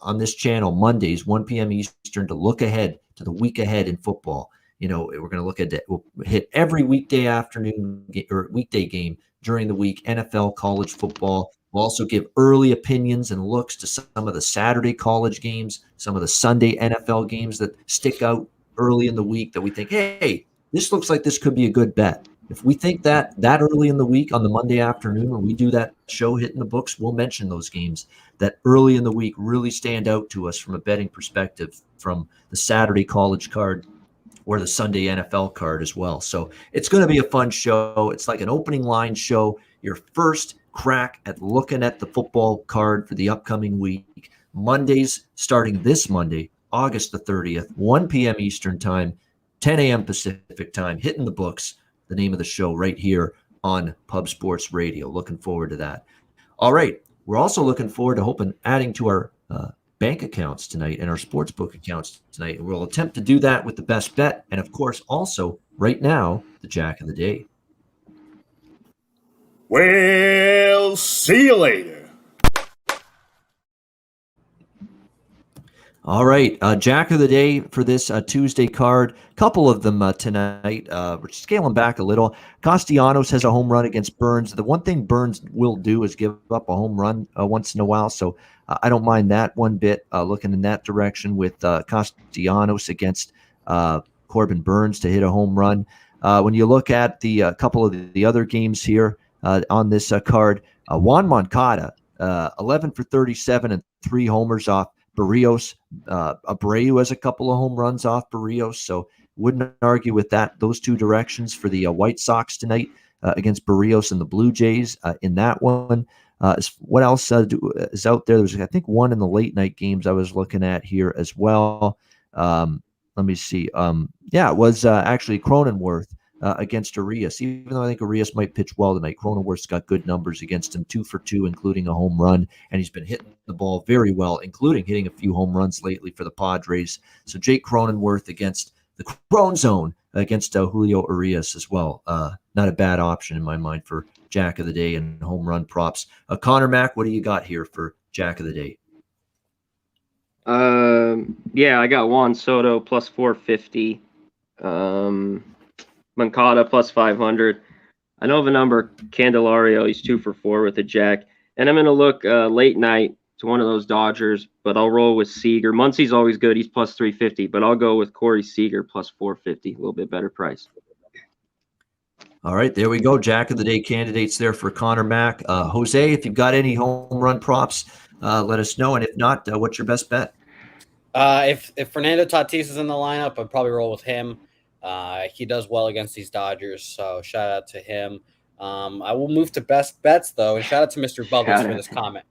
Mondays, 1 p.m. Eastern, to look ahead to the week ahead in football. We're going to look at it. We'll hit every weekday afternoon or weekday game during the week, NFL, college football. We'll also give early opinions and looks to some of the Saturday college games, some of the Sunday NFL games that stick out early in the week that we think, hey, this looks like this could be a good bet. If we think that early in the week on the Monday afternoon when we do that show hitting the books, we'll mention those games that early in the week really stand out to us from a betting perspective, from the Saturday college card or the Sunday NFL card as well. So it's going to be a fun show. It's like an opening line show, your first crack at looking at the football card for the upcoming week. Mondays, starting this Monday, August the 30th, 1 p.m. Eastern time, 10 a.m. Pacific time, hitting the books, the name of the show right here on Pub Sports Radio. Looking forward to that. All right. We're also looking forward to adding to our bank accounts tonight and our sportsbook accounts tonight. And we'll attempt to do that with the best bet. And of course, also right now, the Jack of the Day. Well, see you later. All right, Jack of the Day for this Tuesday card. Couple of them tonight. We're scaling back a little. Castellanos has a home run against Burns. The one thing Burns will do is give up a home run once in a while, so I don't mind that one bit, looking in that direction with Castellanos against Corbin Burns to hit a home run. When you look at the couple of the other games here on this card, Juan Moncada, 11 for 37 and 3 homers off Barrios. Abreu has a couple of home runs off Barrios, so wouldn't argue with that. Those two directions for the White Sox tonight against Barrios and the Blue Jays in that one. What else is out there? There's, I think, one in the late night games I was looking at here as well. Let me see. It was actually Cronenworth against Arias. Even though I think Arias might pitch well tonight, Cronenworth's got good numbers against him, 2 for 2, including a home run, and he's been hitting the ball very well, including hitting a few home runs lately for the Padres. So Jake Cronenworth against the Crone Zone against Julio Arias as well. Not a bad option in my mind for Jack of the Day and home run props. Conor Mac, what do you got here for Jack of the Day? I got Juan Soto plus 450. Moncada plus 500. I know of a number, Candelario, he's 2 for 4 with a jack. And I'm going to look late night to one of those Dodgers, but I'll roll with Seager. Muncie's always good. He's plus 350, but I'll go with Corey Seager plus 450, a little bit better price. All right, there we go. Jack of the Day candidates there for Conor Mac. Jose, if you've got any home run props, let us know. And if not, what's your best bet? If Fernando Tatis is in the lineup, I'd probably roll with him. He does well against these Dodgers, so shout out to him. I will move to best bets, though, and shout out to Mr. Bubbles for this comment.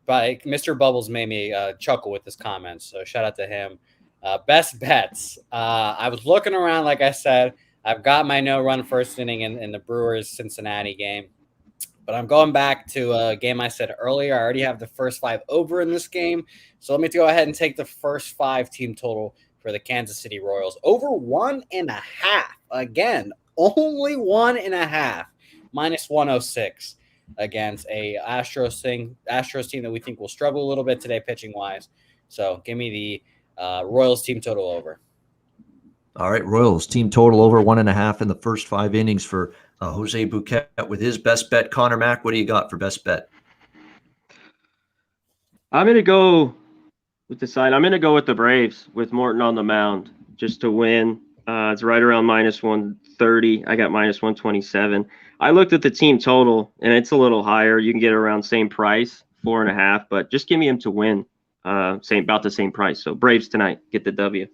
But Mr. Bubbles made me chuckle with this comment, so shout out to him. Best bets. I was looking around, like I said. I've got my no-run first inning in the Brewers-Cincinnati game. But I'm going back to a game I said earlier. I already have the first 5 over in this game. So let me go ahead and take the first 5 team total for the Kansas City Royals. Over 1.5. Again, only 1.5. Minus 106 against a Astros team that we think will struggle a little bit today pitching-wise. So give me the Royals team total over. All right, Royals team total over 1.5 in the first 5 innings for Jose Bouquett with his best bet. Conor Mac, what do you got for best bet? I'm going to go with the side. I'm going to go with the Braves with Morton on the mound just to win. It's right around minus 130. I got minus 127. I looked at the team total, and it's a little higher. You can get it around same price, 4.5, but just give me him to win. About the same price. So Braves tonight, get the W.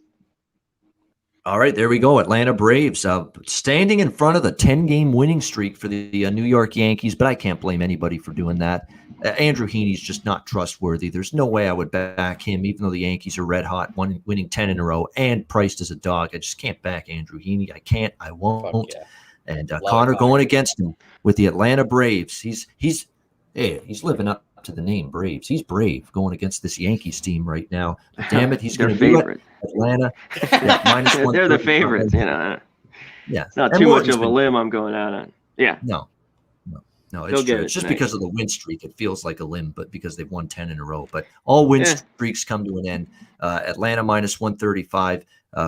All right, there we go. Atlanta Braves standing in front of the 10-game winning streak for the New York Yankees, but I can't blame anybody for doing that. Andrew Heaney's just not trustworthy. There's no way I would back him, even though the Yankees are red hot, winning 10 in a row and priced as a dog. I just can't back Andrew Heaney. I can't. I won't. Yeah. And Connor going against him with the Atlanta Braves. He's living up to the name Braves. He's brave going against this Yankees team right now. But damn it, he's going to do it. Atlanta, minus they're the favorites, Yeah, it's not too much of a limb I'm going out on. Yeah, no, it's true. It's just because of the win streak. It feels like a limb, but because they've won 10 in a row. But all win streaks come to an end. Atlanta minus 135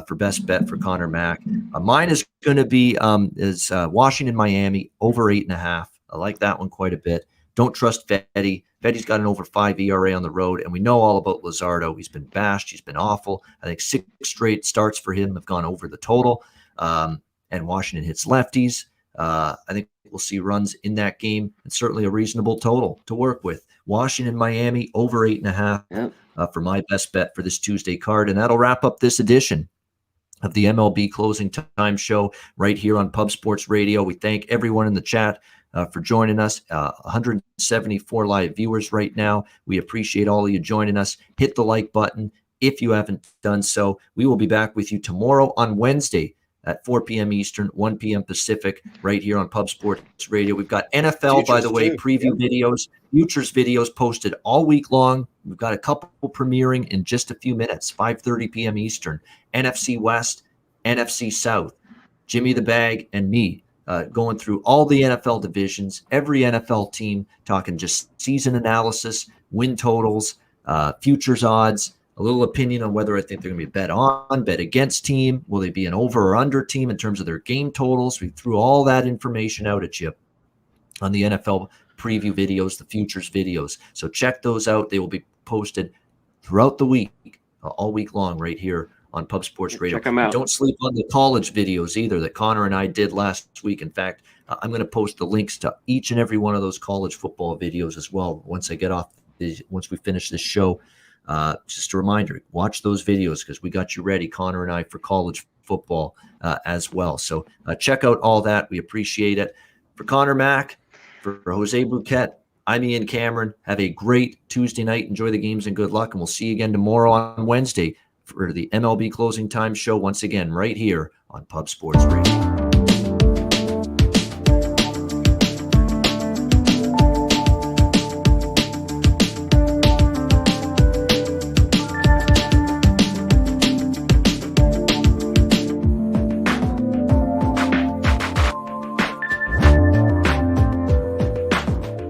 for best bet for Conor Mac. Mine is going to be Washington, Miami over 8.5. I like that one quite a bit. Don't trust Fetty. Fetty's got an over 5 ERA on the road, and we know all about Luzardo. He's been bashed. He's been awful. I think 6 straight starts for him have gone over the total, and Washington hits lefties. I think we'll see runs in that game, and certainly a reasonable total to work with. Washington, Miami, over 8.5 for my best bet for this Tuesday card, and that'll wrap up this edition of the MLB Closing Time Show right here on Pub Sports Radio. We thank everyone in the chat for joining us. 174 live viewers right now. We appreciate all of you joining us. Hit the like button if you haven't done so. We will be back with you tomorrow on Wednesday at 4 p.m. Eastern, 1 p.m. Pacific, right here on Pub Sports Radio. We've got NFL, futures, by the way, preview videos, futures videos posted all week long. We've got a couple premiering in just a few minutes, 5:30 p.m. Eastern. NFC West, NFC South, Jimmy the Bag, and me. Going through all the NFL divisions, every NFL team, talking just season analysis, win totals, futures odds, a little opinion on whether I think they're going to be bet on, bet against team. Will they be an over or under team in terms of their game totals? We threw all that information out at you on the NFL preview videos, the futures videos. So check those out. They will be posted throughout the week, all week long, right here on Pub Sports Radio. Check them out. Don't sleep on the college videos either that Connor and I did last week. In fact, I'm going to post the links to each and every one of those college football videos as well once we finish this show. Just a reminder, watch those videos because we got you ready, Connor and I, for college football as well. So check out all that. We appreciate it. For Conor Mac, for Jose Bouquett, I'm Ian Cameron. Have a great Tuesday night. Enjoy the games and good luck. And we'll see you again tomorrow on Wednesday for the MLB Closing Time Show once again right here on Pub Sports Radio.